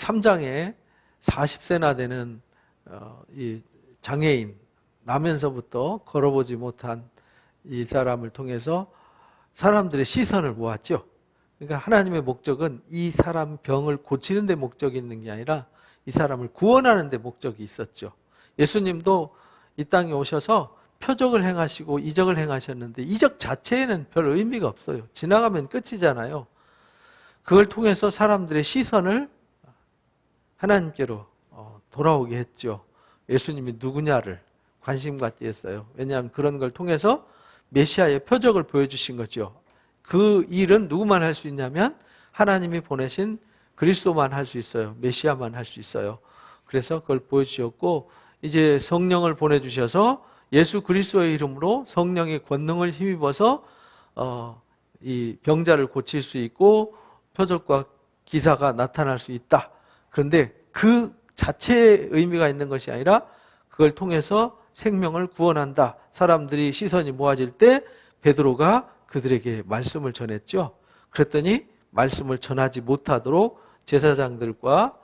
3장에 40세나 되는 이 장애인, 나면서부터 걸어보지 못한 이 사람을 통해서 사람들의 시선을 모았죠. 그러니까 하나님의 목적은 이 사람 병을 고치는 데 목적이 있는 게 아니라 이 사람을 구원하는 데 목적이 있었죠. 예수님도 이 땅에 오셔서 표적을 행하시고 이적을 행하셨는데 이적 자체에는 별 의미가 없어요. 지나가면 끝이잖아요. 그걸 통해서 사람들의 시선을 하나님께로 돌아오게 했죠. 예수님이 누구냐를 관심 갖게 했어요. 왜냐하면 그런 걸 통해서 메시아의 표적을 보여주신 거죠. 그 일은 누구만 할 수 있냐면 하나님이 보내신 그리스도만 할 수 있어요. 메시아만 할 수 있어요. 그래서 그걸 보여주셨고 이제 성령을 보내주셔서 예수 그리스도의 이름으로 성령의 권능을 힘입어서 이 병자를 고칠 수 있고 표적과 기사가 나타날 수 있다. 그런데 그 자체의 의미가 있는 것이 아니라 그걸 통해서 생명을 구원한다. 사람들이 시선이 모아질 때 베드로가 그들에게 말씀을 전했죠. 그랬더니 말씀을 전하지 못하도록 제사장들과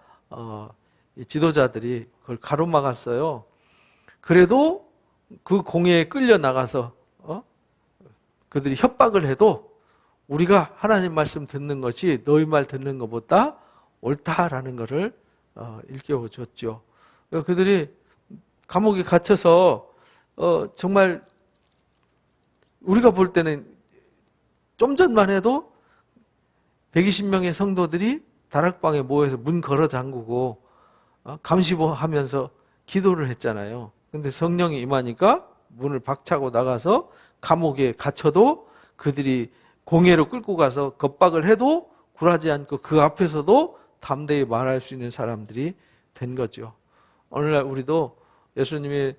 지도자들이 그걸 가로막았어요. 그래도 그 공회에 끌려 나가서 그들이 협박을 해도 우리가 하나님 말씀 듣는 것이 너희 말 듣는 것보다 옳다라는 것을 일깨워 줬죠. 그들이 감옥에 갇혀서 정말 우리가 볼 때는 좀 전만 해도 120명의 성도들이 다락방에 모여서 문 걸어 잠그고 감시하면서 기도를 했잖아요. 근데 성령이 임하니까 문을 박차고 나가서 감옥에 갇혀도 그들이 공회로 끌고 가서 겁박을 해도 굴하지 않고 그 앞에서도 담대히 말할 수 있는 사람들이 된 거죠. 오늘날 우리도 예수님이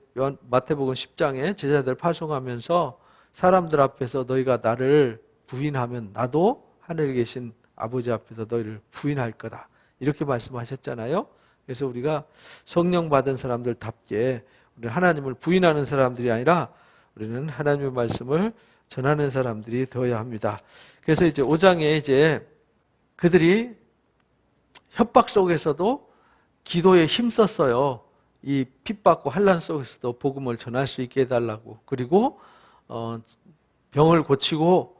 마태복음 10장에 제자들 파송하면서 사람들 앞에서 너희가 나를 부인하면 나도 하늘에 계신 아버지 앞에서 너희를 부인할 거다. 이렇게 말씀하셨잖아요. 그래서 우리가 성령 받은 사람들답게 우리 하나님을 부인하는 사람들이 아니라 우리는 하나님의 말씀을 전하는 사람들이 되어야 합니다. 그래서 이제 5장에 이제 그들이 협박 속에서도 기도에 힘썼어요. 이 핍박과 환난 속에서도 복음을 전할 수 있게 해달라고. 그리고 병을 고치고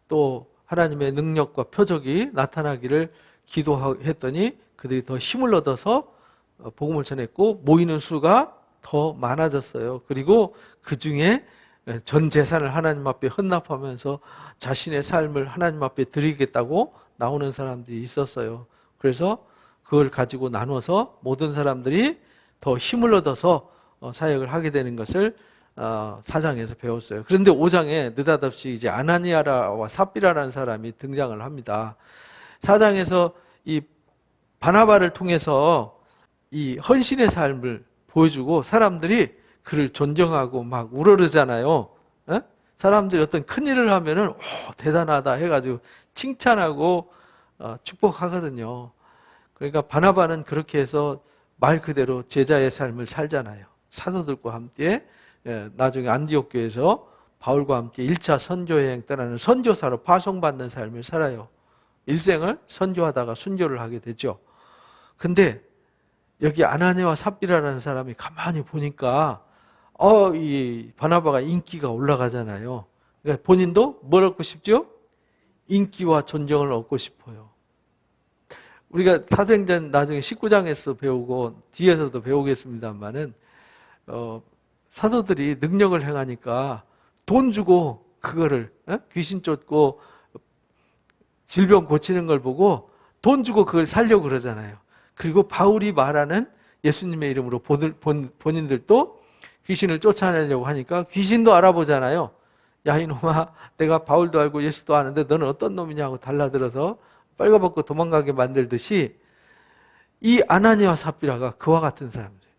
또 하나님의 능력과 표적이 나타나기를 기도했더니 그들이 더 힘을 얻어서 복음을 전했고 모이는 수가 더 많아졌어요. 그리고 그 중에 전 재산을 하나님 앞에 헌납하면서 자신의 삶을 하나님 앞에 드리겠다고 나오는 사람들이 있었어요. 그래서 그걸 가지고 나눠서 모든 사람들이 더 힘을 얻어서 사역을 하게 되는 것을 4장에서 배웠어요. 그런데 5장에 느닷없이 이제 아나니아와 삽비라라는 사람이 등장을 합니다. 4장에서 이 바나바를 통해서 이 헌신의 삶을 보여주고 사람들이 그를 존경하고 막 우러르잖아요. 사람들이 어떤 큰 일을 하면은 대단하다 해가지고 칭찬하고 축복하거든요. 그러니까 바나바는 그렇게 해서 말 그대로 제자의 삶을 살잖아요. 사도들과 함께 나중에 안디옥 교회에서 바울과 함께 1차 선교여행 떠나는 선교사로 파송받는 삶을 살아요. 일생을 선교하다가 순교를 하게 되죠. 근데 여기 아나니아와 삽비라라는 사람이 가만히 보니까 이 바나바가 인기가 올라가잖아요. 그러니까 본인도 뭘 얻고 싶죠? 인기와 존경을 얻고 싶어요. 우리가 사도행전 나중에 19장에서 배우고 뒤에서도 배우겠습니다만은 사도들이 능력을 행하니까 돈 주고 그거를 귀신 쫓고 질병 고치는 걸 보고 돈 주고 그걸 살려고 그러잖아요. 그리고 바울이 말하는 예수님의 이름으로 본인들도 귀신을 쫓아내려고 하니까 귀신도 알아보잖아요. 야 이놈아, 내가 바울도 알고 예수도 아는데 너는 어떤 놈이냐고 달라들어서 빨가벗고 도망가게 만들듯이 이 아나니아와 삽비라가 그와 같은 사람들이에요.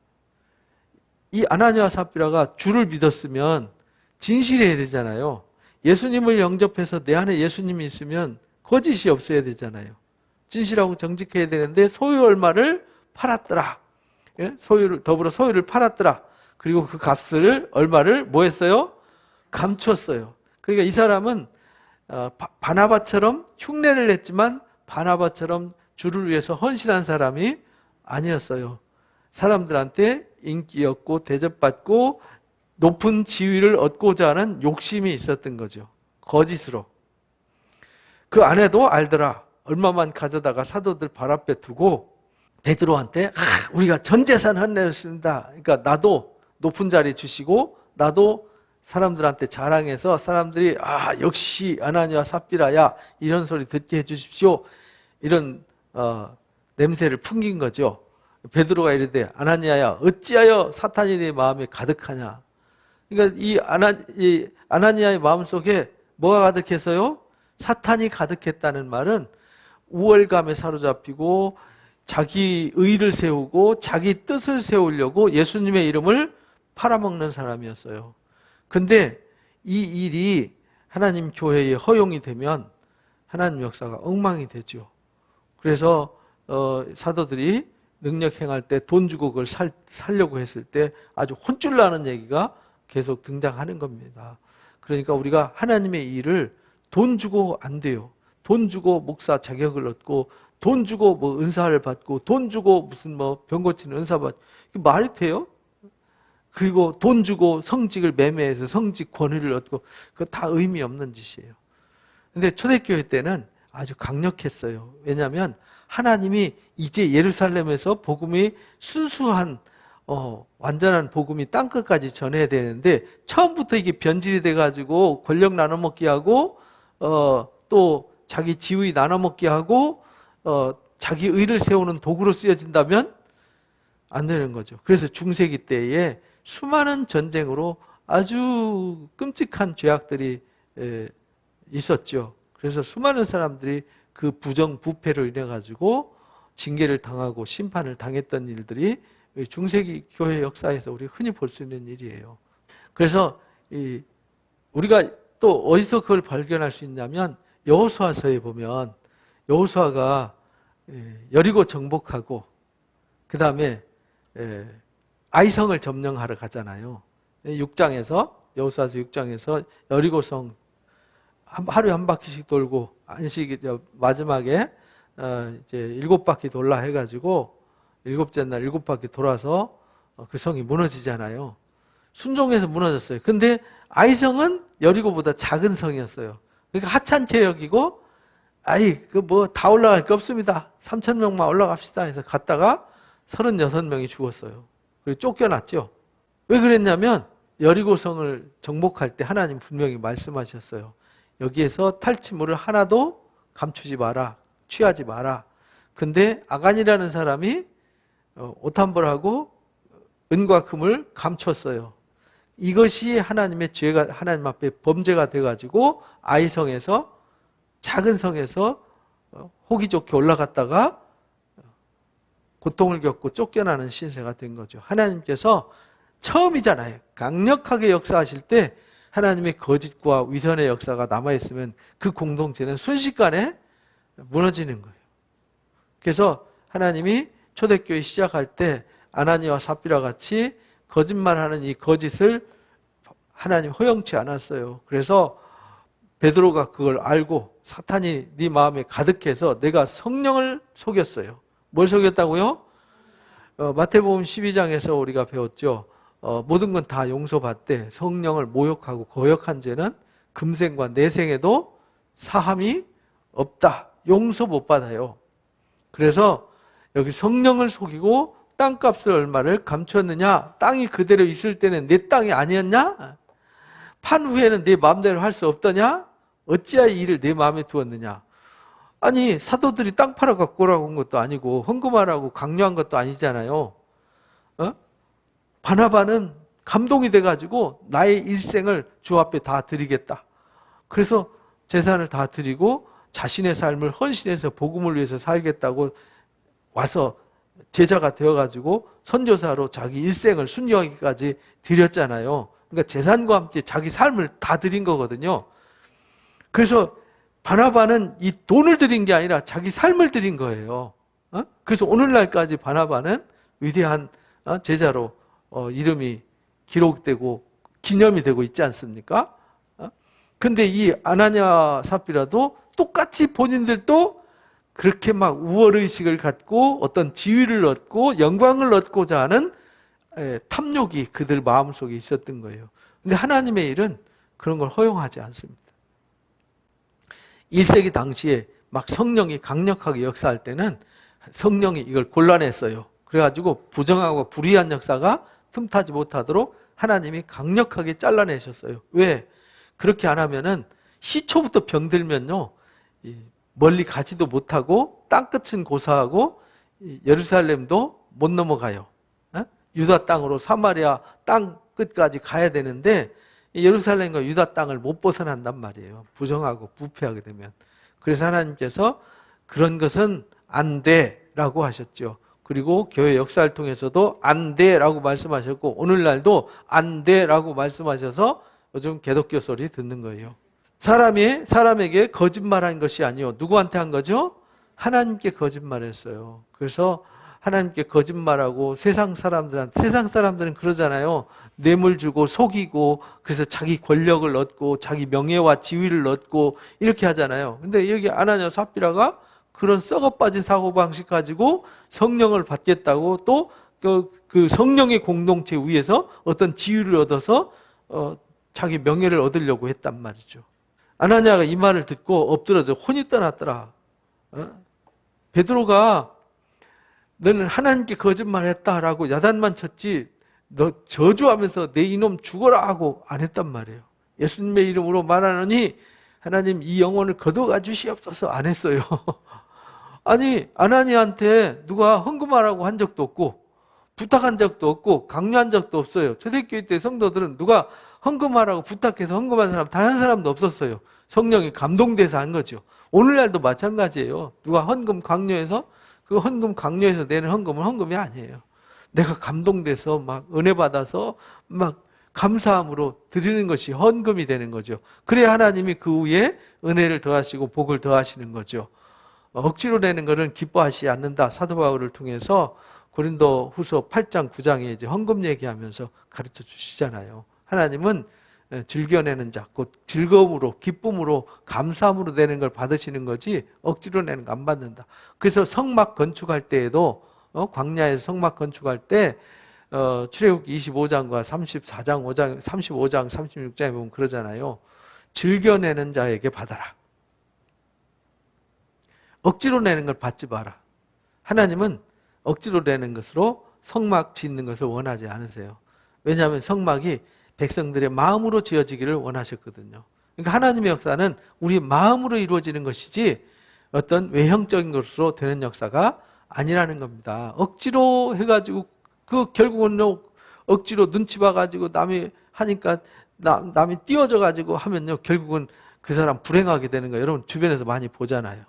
이 아나니아와 삽비라가 주를 믿었으면 진실해야 되잖아요. 예수님을 영접해서 내 안에 예수님이 있으면 거짓이 없어야 되잖아요. 진실하고 정직해야 되는데 소유 얼마를 팔았더라. 더불어 소유를 팔았더라. 그리고 그 값을 얼마를 뭐 했어요? 감췄어요. 그러니까 이 사람은 바나바처럼 흉내를 냈지만 바나바처럼 주를 위해서 헌신한 사람이 아니었어요. 사람들한테 인기였고 대접받고 높은 지위를 얻고자 하는 욕심이 있었던 거죠. 거짓으로. 그 아내도 알더라. 얼마만 가져다가 사도들 발 앞에 두고 베드로한테 우리가 전 재산 헌내었습니다. 그러니까 나도 높은 자리 주시고 나도 사람들한테 자랑해서 사람들이 역시 아나니와 삽비라야 이런 소리 듣게 해주십시오. 이런 냄새를 풍긴 거죠. 베드로가 이르되 아나니아야 어찌하여 사탄이 네 마음에 가득하냐. 그러니까 이 아나니아의 마음속에 뭐가 가득해서요? 사탄이 가득했다는 말은 우월감에 사로잡히고 자기 의를 세우고 자기 뜻을 세우려고 예수님의 이름을 팔아먹는 사람이었어요. 근데 이 일이 하나님 교회에 허용이 되면 하나님 역사가 엉망이 되죠. 그래서 사도들이 능력 행할 때 돈 주고 그걸 살려고 했을 때 아주 혼쭐 나는 얘기가 계속 등장하는 겁니다. 그러니까 우리가 하나님의 일을 돈 주고 안 돼요. 돈 주고 목사 자격을 얻고 돈 주고 뭐 은사를 받고 돈 주고 무슨 뭐 병 고치는 은사 받고 이게 말이 돼요? 그리고 돈 주고 성직을 매매해서 성직 권위를 얻고 그거 다 의미 없는 짓이에요. 근데 초대교회 때는 아주 강력했어요. 왜냐하면 하나님이 이제 예루살렘에서 복음이 순수한 완전한 복음이 땅끝까지 전해야 되는데 처음부터 이게 변질이 돼가지고 권력 나눠먹기 하고 또 자기 지위 나눠먹기 하고 자기 의를 세우는 도구로 쓰여진다면 안 되는 거죠. 그래서 중세기 때에 수많은 전쟁으로 아주 끔찍한 죄악들이 있었죠. 그래서 수많은 사람들이 그 부정부패로 인해 가지고 징계를 당하고 심판을 당했던 일들이 중세기 교회 역사에서 우리 흔히 볼 수 있는 일이에요. 그래서 우리가 또 어디서 그걸 발견할 수 있냐면 여호수아서에 보면 여호수아가 여리고 정복하고 그 다음에 아이성을 점령하러 가잖아요. 6장에서 여호수아서 6장에서 여리고성 하루에 한 바퀴씩 돌고 안식 마지막에 이제 7바퀴 돌라 해가지고 7째 날 7바퀴 돌아서 그 성이 무너지잖아요. 순종해서 무너졌어요. 근데 아이성은 여리고보다 작은 성이었어요. 그러니까 하찮게 여기고 그 뭐 다 올라갈 게 없습니다. 3,000명만 올라갑시다 해서 갔다가 36명이 죽었어요. 그리고 쫓겨났죠. 왜 그랬냐면 여리고성을 정복할 때 하나님 분명히 말씀하셨어요. 여기에서 탈취물을 하나도 감추지 마라. 취하지 마라. 근데 아간이라는 사람이 오탄벌하고 은과 금을 감췄어요. 이것이 하나님의 죄가 하나님 앞에 범죄가 돼가지고 아이성에서 작은 성에서 호기 좋게 올라갔다가 고통을 겪고 쫓겨나는 신세가 된 거죠. 하나님께서 처음이잖아요. 강력하게 역사하실 때 하나님의 거짓과 위선의 역사가 남아있으면 그 공동체는 순식간에 무너지는 거예요. 그래서 하나님이 초대교회 시작할 때 아나니와 삽비라 같이 거짓말하는 이 거짓을 하나님 허용치 않았어요. 그래서 베드로가 그걸 알고 사탄이 네 마음에 가득해서 내가 성령을 속였어요. 뭘 속였다고요? 마태복음 12장에서 우리가 배웠죠. 모든 건 다 용서받되 성령을 모욕하고 거역한 죄는 금생과 내생에도 사함이 없다. 용서 못 받아요. 그래서 여기 성령을 속이고 땅값을 얼마를 감췄느냐? 땅이 그대로 있을 때는 내 땅이 아니었냐? 판 후에는 내 마음대로 할 수 없더냐? 어찌하여 이 일을 내 마음에 두었느냐? 아니 사도들이 땅 팔아 갖고 오라고 한 것도 아니고 헌금하라고 강요한 것도 아니잖아요. 바나바는 감동이 돼가지고 나의 일생을 주 앞에 다 드리겠다. 그래서 재산을 다 드리고 자신의 삶을 헌신해서 복음을 위해서 살겠다고 와서 제자가 되어가지고 선교사로 자기 일생을 순교하기까지 드렸잖아요. 그러니까 재산과 함께 자기 삶을 다 드린 거거든요. 그래서 바나바는 이 돈을 드린 게 아니라 자기 삶을 드린 거예요. 그래서 오늘날까지 바나바는 위대한 제자로 이름이 기록되고 기념이 되고 있지 않습니까? 근데 이 아나니아 삽비라도 똑같이 본인들도 그렇게 막 우월의식을 갖고 어떤 지위를 얻고 영광을 얻고자 하는 탐욕이 그들 마음속에 있었던 거예요. 근데 하나님의 일은 그런 걸 허용하지 않습니다. 1세기 당시에 막 성령이 강력하게 역사할 때는 성령이 이걸 곤란했어요. 그래가지고 부정하고 불의한 역사가 틈타지 못하도록 하나님이 강력하게 잘라내셨어요. 왜? 그렇게 안 하면은 시초부터 병들면요, 멀리 가지도 못하고 땅끝은 고사하고 예루살렘도 못 넘어가요. 유다 땅으로 사마리아 땅 끝까지 가야 되는데 예루살렘과 유다 땅을 못 벗어난단 말이에요. 부정하고 부패하게 되면. 그래서 하나님께서 그런 것은 안 돼라고 하셨죠. 그리고 교회 역사를 통해서도 안 돼라고 말씀하셨고 오늘날도 안 돼라고 말씀하셔서 요즘 개독교 소리 듣는 거예요. 사람에게 거짓말한 것이 아니요. 누구한테 한 거죠? 하나님께 거짓말했어요. 그래서 하나님께 거짓말하고 세상 사람들은 그러잖아요. 뇌물 주고 속이고 그래서 자기 권력을 얻고 자기 명예와 지위를 얻고 이렇게 하잖아요. 근데 여기 아나니아 삽비라가 그런 썩어빠진 사고방식 가지고 성령을 받겠다고 또 그 성령의 공동체 위에서 어떤 지위를 얻어서 자기 명예를 얻으려고 했단 말이죠. 아나니아가 이 말을 듣고 엎드려져 혼이 떠났더라. 베드로가 너는 하나님께 거짓말했다라고 야단만 쳤지 너 저주하면서 내 이놈 죽어라 하고 안 했단 말이에요. 예수님의 이름으로 말하노니 하나님 이 영혼을 거둬가 주시옵소서 안 했어요. 아니 아나니아한테 누가 헌금하라고 한 적도 없고 부탁한 적도 없고 강요한 적도 없어요. 초대교회 때 성도들은 누가 헌금하라고 부탁해서 헌금한 사람 단 한 사람도 없었어요. 성령이 감동돼서 한 거죠. 오늘날도 마찬가지예요. 누가 헌금 강요해서 그 헌금 강요해서 내는 헌금은 헌금이 아니에요. 내가 감동돼서 막 은혜 받아서 막 감사함으로 드리는 것이 헌금이 되는 거죠. 그래야 하나님이 그 후에 은혜를 더하시고 복을 더하시는 거죠. 억지로 내는 것은 기뻐하시지 않는다. 사도 바울을 통해서 고린도 후서 8장 9장에 이제 헌금 얘기하면서 가르쳐 주시잖아요. 하나님은 즐겨내는 자, 곧 즐거움으로, 기쁨으로, 감사함으로 내는 걸 받으시는 거지 억지로 내는 거 안 받는다. 그래서 성막 건축할 때에도 광야에서 성막 건축할 때 출애굽기 25장과 34장, 5장, 35장, 36장에 보면 그러잖아요. 즐겨내는 자에게 받아라. 억지로 내는 걸 받지 마라. 하나님은 억지로 내는 것으로 성막 짓는 것을 원하지 않으세요. 왜냐하면 성막이 백성들의 마음으로 지어지기를 원하셨거든요. 그러니까 하나님의 역사는 우리 마음으로 이루어지는 것이지 어떤 외형적인 것으로 되는 역사가 아니라는 겁니다. 억지로 해가지고 그 결국은 억지로 눈치 봐가지고 남이 하니까 남이 띄워져가지고 하면요 결국은 그 사람 불행하게 되는 거 여러분 주변에서 많이 보잖아요.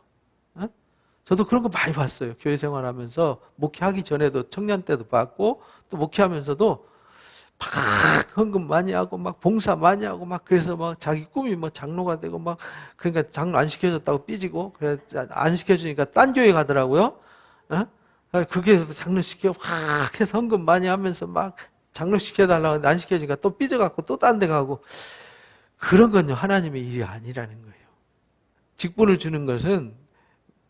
저도 그런 거 많이 봤어요. 교회 생활하면서 목회하기 전에도 청년 때도 봤고 또 목회하면서도 막 헌금 많이 하고 막 봉사 많이 하고 막 그래서 막 자기 꿈이 뭐 장로가 되고 막 그러니까 장로 안 시켜줬다고 삐지고 그래 안 시켜주니까 딴 교회 가더라고요. 그게서 장로 시켜 확 해서 헌금 많이 하면서 막 장로 시켜달라고 하는데 안 시켜주니까 또 삐져갖고 또 딴 데 가고 그런 건요 하나님의 일이 아니라는 거예요. 직분을 주는 것은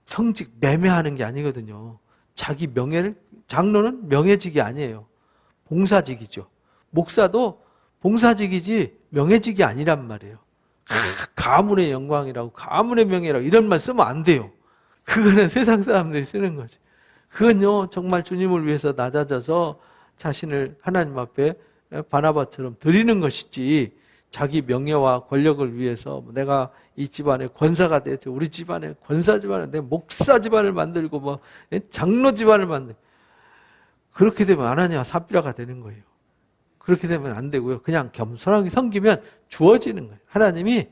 성직 매매하는 게 아니거든요. 자기 명예를 장로는 명예직이 아니에요. 봉사직이죠. 목사도 봉사직이지 명예직이 아니란 말이에요. 가문의 영광이라고 가문의 명예라고 이런 말 쓰면 안 돼요. 그거는 세상 사람들이 쓰는 거지. 그건요 정말 주님을 위해서 낮아져서 자신을 하나님 앞에 바나바처럼 드리는 것이지 자기 명예와 권력을 위해서 내가 이 집안의 권사가 돼서 우리 집안의 권사 집안을 내 목사 집안을 만들고 뭐 장로 집안을 만들고 그렇게 되면 아나니아 삽비라가 되는 거예요. 그렇게 되면 안 되고요. 그냥 겸손하게 섬기면 주어지는 거예요. 하나님이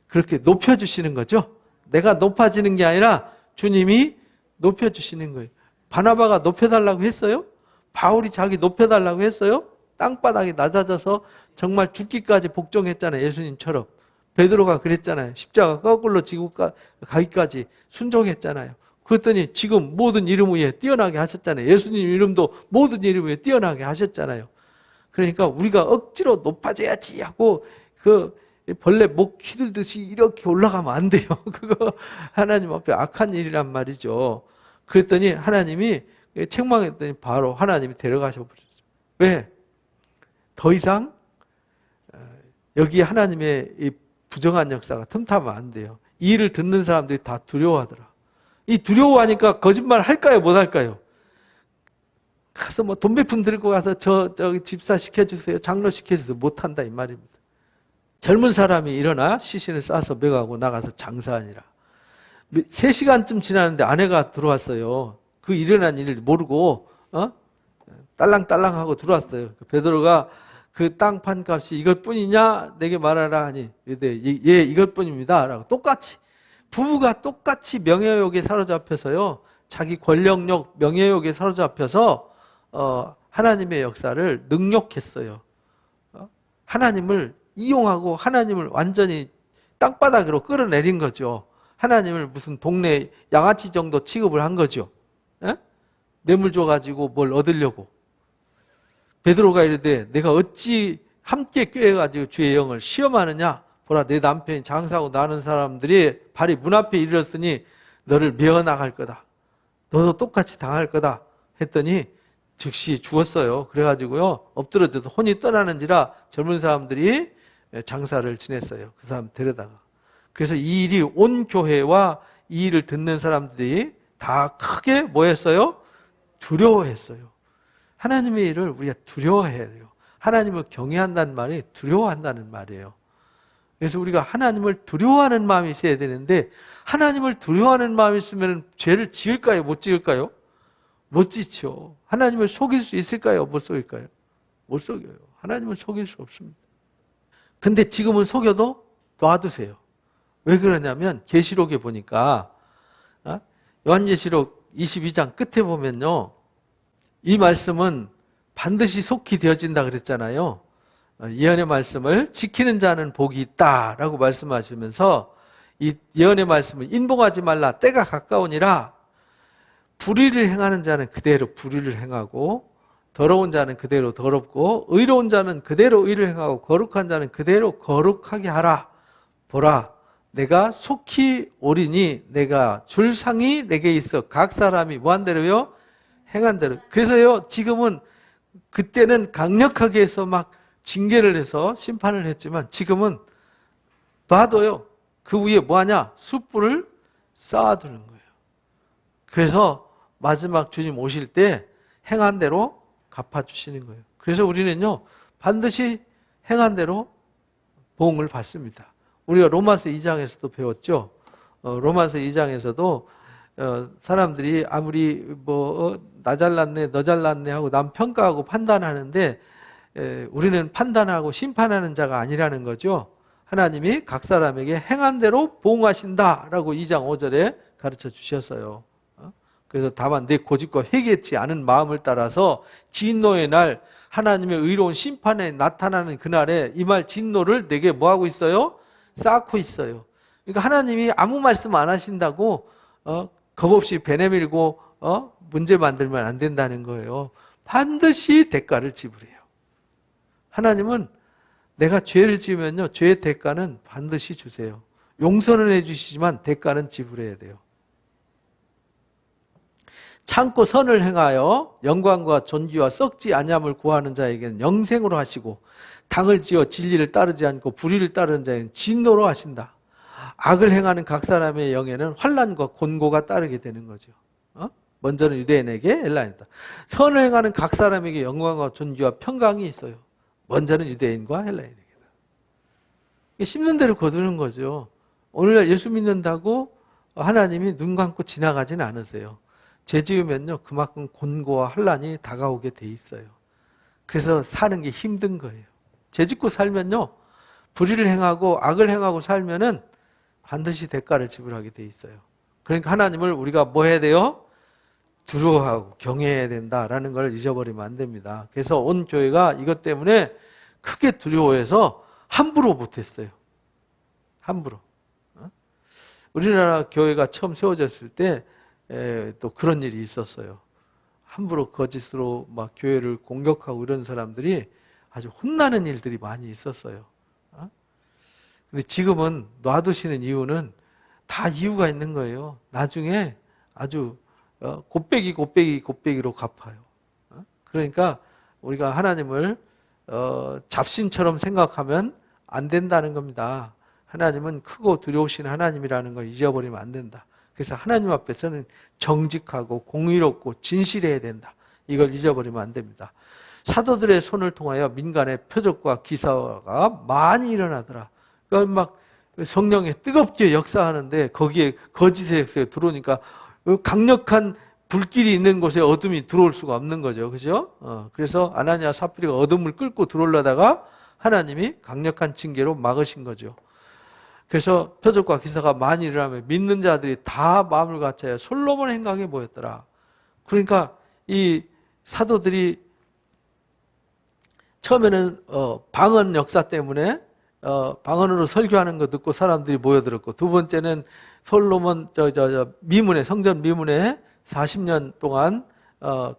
그렇게 높여주시는 거죠. 내가 높아지는 게 아니라 주님이 높여주시는 거예요. 바나바가 높여달라고 했어요? 바울이 자기 높여달라고 했어요? 땅바닥에 낮아져서 정말 죽기까지 복종했잖아요. 예수님처럼. 베드로가 그랬잖아요. 십자가 거꾸로 지고 가기까지 순종했잖아요. 그랬더니 지금 모든 이름 위에 뛰어나게 하셨잖아요. 예수님 이름도 모든 이름 위에 뛰어나게 하셨잖아요. 그러니까 우리가 억지로 높아져야지 하고 그 벌레 목 휘둘듯이 이렇게 올라가면 안 돼요. 그거 하나님 앞에 악한 일이란 말이죠. 그랬더니 하나님이 책망했더니 바로 하나님이 데려가셔 버렸어요. 왜? 더 이상 여기 하나님의 이 부정한 역사가 틈타면 안 돼요. 이 일을 듣는 사람들이 다 두려워하더라. 이 두려워하니까 거짓말 할까요? 못 할까요? 가서 뭐 돈 몇 푼 들고 가서 저기 집사 시켜주세요. 장로 시켜주세요. 못 한다 이 말입니다. 젊은 사람이 일어나 시신을 싸서 매가고 나가서 장사하니라. 3시간쯤 지났는데 아내가 들어왔어요. 그 일어난 일을 모르고 딸랑딸랑하고 들어왔어요. 베드로가 그 땅판 값이 이것뿐이냐 내게 말하라 하니 예 이것뿐입니다 라고 똑같이 부부가 똑같이 명예욕에 사로잡혀서요. 자기 권력욕 명예욕에 사로잡혀서 하나님의 역사를 능욕했어요. 하나님을 이용하고 하나님을 완전히 땅바닥으로 끌어내린 거죠. 하나님을 무슨 동네 양아치 정도 취급을 한 거죠. 에? 뇌물 줘가지고 뭘 얻으려고. 베드로가 이르되 내가 어찌 함께 꾀해가지고 주의 영을 시험하느냐. 보라 내 남편이 장사하고 나는 사람들이 발이 문 앞에 이르렀으니 너를 메어나갈 거다. 너도 똑같이 당할 거다 했더니 즉시 죽었어요. 그래가지고요 엎드러져서 혼이 떠나는지라 젊은 사람들이 장사를 지냈어요. 그 사람 데려다가. 그래서 이 일이 온 교회와 이 일을 듣는 사람들이 다 크게 뭐 했어요? 두려워했어요. 하나님의 일을 우리가 두려워해야 돼요. 하나님을 경외한다는 말이 두려워한다는 말이에요. 그래서 우리가 하나님을 두려워하는 마음이 있어야 되는데 하나님을 두려워하는 마음이 있으면 죄를 지을까요? 못 지을까요? 못 짓죠. 하나님을 속일 수 있을까요? 못 속일까요? 못 속여요. 하나님을 속일 수 없습니다. 근데 지금은 속여도 놔두세요. 왜 그러냐면 계시록에 보니까 요한계시록 22장 끝에 보면요. 이 말씀은 반드시 속히 되어진다 그랬잖아요. 예언의 말씀을 지키는 자는 복이 있다라고 말씀하시면서 이 예언의 말씀을 인봉하지 말라 때가 가까우니라. 불의를 행하는 자는 그대로 불의를 행하고 더러운 자는 그대로 더럽고 의로운 자는 그대로 의를 행하고 거룩한 자는 그대로 거룩하게 하라. 보라 내가 속히 오리니 내가 줄 상이 내게 있어 각 사람이 뭐한 대로요? 행한 대로. 그래서요 지금은 그때는 강력하게 해서 막 징계를 해서 심판을 했지만 지금은 놔둬요. 그 위에 뭐하냐? 숯불을 쌓아두는 거예요. 그래서 마지막 주님 오실 때 행한 대로 갚아주시는 거예요. 그래서 우리는요 반드시 행한 대로 보응을 받습니다. 우리가 로마서 2장에서도 배웠죠. 로마서 2장에서도 사람들이 아무리 나 잘났네 너 잘났네 하고 남 평가하고 판단하는데 우리는 판단하고 심판하는 자가 아니라는 거죠. 하나님이 각 사람에게 행한 대로 보응하신다라고 2장 5절에 가르쳐 주셨어요. 그래서 다만 내 고집과 회개치 않은 마음을 따라서 진노의 날 하나님의 의로운 심판에 나타나는 그날에 이 말 진노를 내게 뭐하고 있어요? 쌓고 있어요. 그러니까 하나님이 아무 말씀 안 하신다고 겁없이 배내밀고 문제 만들면 안 된다는 거예요. 반드시 대가를 지불해요. 하나님은 내가 죄를 지으면요 죄의 대가는 반드시 주세요. 용서는 해주시지만 대가는 지불해야 돼요. 참고 선을 행하여 영광과 존귀와 썩지 아니함을 구하는 자에게는 영생으로 하시고 당을 지어 진리를 따르지 않고 불의를 따르는 자에게는 진노로 하신다. 악을 행하는 각 사람의 영에는 환난과 곤고가 따르게 되는 거죠. 먼저는 유대인에게 헬라인이다. 선을 행하는 각 사람에게 영광과 존귀와 평강이 있어요. 먼저는 유대인과 헬라인에게다. 씹는 대로 거두는 거죠. 오늘날 예수 믿는다고 하나님이 눈 감고 지나가지는 않으세요. 죄 지으면요 그만큼 곤고와 환난이 다가오게 돼 있어요. 그래서 사는 게 힘든 거예요. 죄 짓고 살면요 불의를 행하고 악을 행하고 살면은 반드시 대가를 지불하게 돼 있어요. 그러니까 하나님을 우리가 뭐 해야 돼요? 두려워하고 경외해야 된다라는 걸 잊어버리면 안 됩니다. 그래서 온 교회가 이것 때문에 크게 두려워해서 함부로 못했어요. 함부로. 우리나라 교회가 처음 세워졌을 때 또 그런 일이 있었어요. 함부로 거짓으로 막 교회를 공격하고 이런 사람들이 아주 혼나는 일들이 많이 있었어요. 근데 지금은 놔두시는 이유는 다 이유가 있는 거예요. 나중에 아주 곱빼기로 갚아요. 그러니까 우리가 하나님을 잡신처럼 생각하면 안 된다는 겁니다. 하나님은 크고 두려우신 하나님이라는 걸 잊어버리면 안 된다. 그래서 하나님 앞에서는 정직하고 공의롭고 진실해야 된다. 이걸 잊어버리면 안 됩니다. 사도들의 손을 통하여 민간의 표적과 기사가 많이 일어나더라. 그러니까 막 성령이 뜨겁게 역사하는데 거기에 거짓의 역사가 들어오니까 강력한 불길이 있는 곳에 어둠이 들어올 수가 없는 거죠. 그죠? 그래서 아나니아 삽비라가 어둠을 끌고 들어오려다가 하나님이 강력한 징계로 막으신 거죠. 그래서 표적과 기사가 많이 일어나면 믿는 자들이 다 마음을 갖춰야 솔로몬 행각에 모였더라. 그러니까 이 사도들이 처음에는 방언 역사 때문에 방언으로 설교하는 거 듣고 사람들이 모여들었고, 두 번째는 솔로몬 미문에, 성전 미문에 40년 동안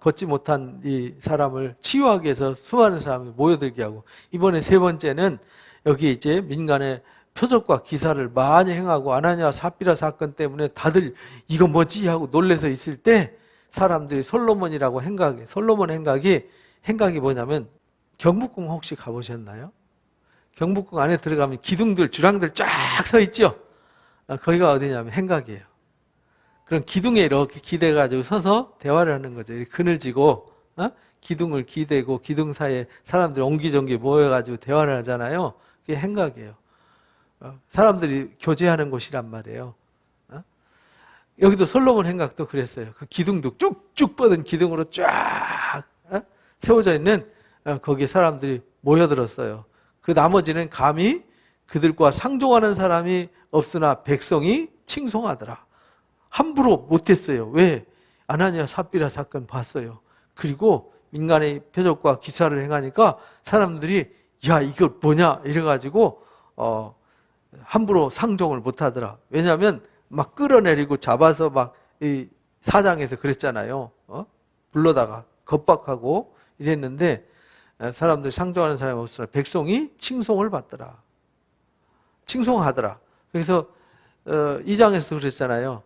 걷지 못한 이 사람을 치유하기 위해서 수많은 사람이 모여들게 하고, 이번에 세 번째는 여기 이제 민간의 표적과 기사를 많이 행하고 아나니아 삽비라 사건 때문에 다들 이거 뭐지 하고 놀래서 있을 때 사람들이 솔로몬이라고 솔로몬 행각이 뭐냐면, 경복궁 혹시 가보셨나요? 경복궁 안에 들어가면 기둥들, 주랑들 쫙 서 있죠? 거기가 어디냐면 행각이에요. 그럼 기둥에 이렇게 기대가지고 서서 대화를 하는 거죠. 이렇게 그늘지고, 기둥을 기대고 기둥 사이에 사람들이 옹기종기 모여가지고 대화를 하잖아요. 그게 행각이에요. 사람들이 교제하는 곳이란 말이에요. 여기도 솔로몬 행각도 그랬어요. 그 기둥도 쭉쭉 뻗은 기둥으로 쫙 세워져 있는 거기에 사람들이 모여들었어요. 그 나머지는 감히 그들과 상종하는 사람이 없으나 백성이 칭송하더라. 함부로 못했어요. 왜? 아나니아 삽비라 사건 봤어요. 그리고 민간의 표적과 기사를 행하니까 사람들이 야 이거 뭐냐 이래가지고 함부로 상종을 못하더라. 왜냐하면 막 끌어내리고 잡아서 막 이 사장에서 그랬잖아요. 불러다가 겁박하고 이랬는데 사람들이 상종하는 사람이 없으나 백성이 칭송을 받더라. 칭송하더라. 그래서 2장에서 그랬잖아요.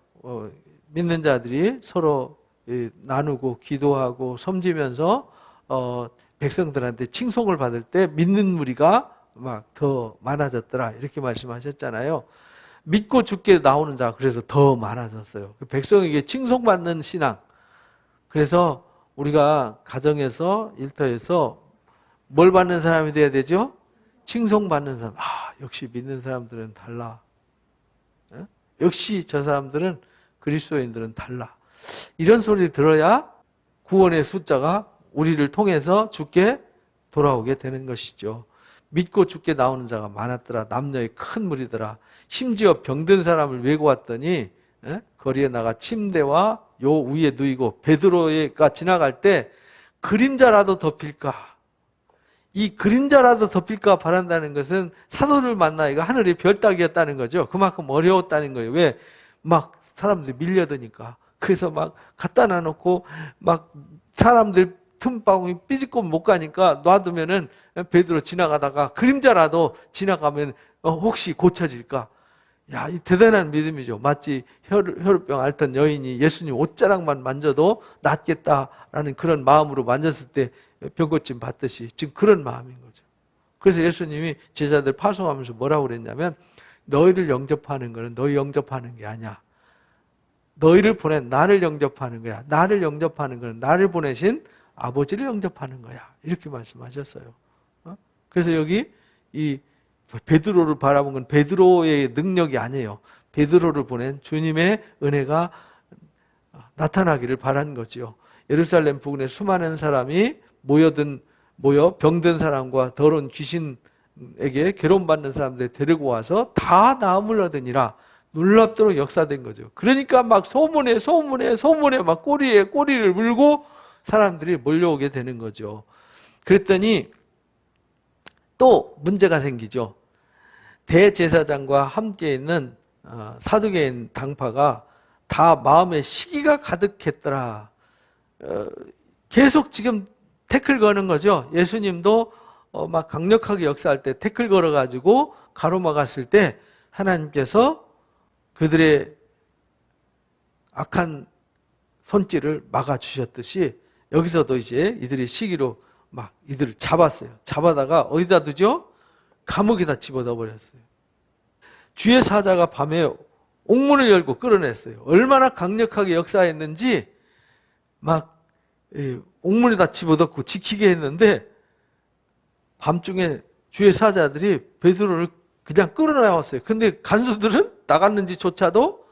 믿는 자들이 서로 나누고 기도하고 섬기면서 백성들한테 칭송을 받을 때 믿는 무리가 막 더 많아졌더라. 이렇게 말씀하셨잖아요. 믿고 죽게 나오는 자, 그래서 더 많아졌어요. 백성에게 칭송받는 신앙. 그래서 우리가 가정에서, 일터에서 뭘 받는 사람이 돼야 되죠? 칭송받는 사람. 역시 믿는 사람들은 달라. 역시 저 사람들은, 그리스도인들은 달라. 이런 소리를 들어야 구원의 숫자가 우리를 통해서 주께 돌아오게 되는 것이죠. 믿고 주께 나오는 자가 많았더라. 남녀의 큰 무리더라. 심지어 병든 사람을 메고 왔더니 거리에 나가 침대와 요 위에 누이고, 베드로가 지나갈 때 그림자라도 덮일까, 이 그림자라도 덮일까 바란다는 것은 사도를 만나 이거 하늘의 별 따기였다는 거죠. 그만큼 어려웠다는 거예요. 왜? 막 사람들이 밀려드니까. 그래서 막 갖다 놔놓고 막 사람들 틈바구니 삐집고 못 가니까 놔두면은 베드로 지나가다가 그림자라도 지나가면 혹시 고쳐질까? 야, 이 대단한 믿음이죠. 마치 혈우병 앓던 여인이 예수님 옷자락만 만져도 낫겠다라는 그런 마음으로 만졌을 때 병고침 받듯이 지금 그런 마음인 거죠. 그래서 예수님이 제자들 파송하면서 뭐라고 그랬냐면, 너희를 영접하는 것은 너희 영접하는 게 아니야. 너희를 보낸 나를 영접하는 거야. 나를 영접하는 것은 나를 보내신 아버지를 영접하는 거야. 이렇게 말씀하셨어요. 그래서 여기 이 베드로를 바라본 건 베드로의 능력이 아니에요. 베드로를 보낸 주님의 은혜가 나타나기를 바란 거죠. 예루살렘 부근에 수많은 사람이 모여 병든 사람과 더러운 귀신에게 괴로움받는 사람들 데리고 와서 다 나음을 얻으니라. 놀랍도록 역사된 거죠. 그러니까 막 소문에 막 꼬리를 물고 사람들이 몰려오게 되는 거죠. 그랬더니 또 문제가 생기죠. 대제사장과 함께 있는 사두개인 당파가 다 마음에 시기가 가득했더라. 계속 지금 태클 거는 거죠. 예수님도 막 강력하게 역사할 때 태클 걸어가지고 가로막았을 때 하나님께서 그들의 악한 손길을 막아주셨듯이 여기서도 이제 이들이 시기로 막 이들을 잡았어요. 잡아다가 어디다 두죠? 감옥에다 집어넣어 버렸어요. 주의 사자가 밤에 옥문을 열고 끌어냈어요. 얼마나 강력하게 역사했는지 막 옥문에다 집어넣고 지키게 했는데 밤중에 주의 사자들이 베드로를 그냥 끌어나왔어요. 근데 간수들은 나갔는지조차도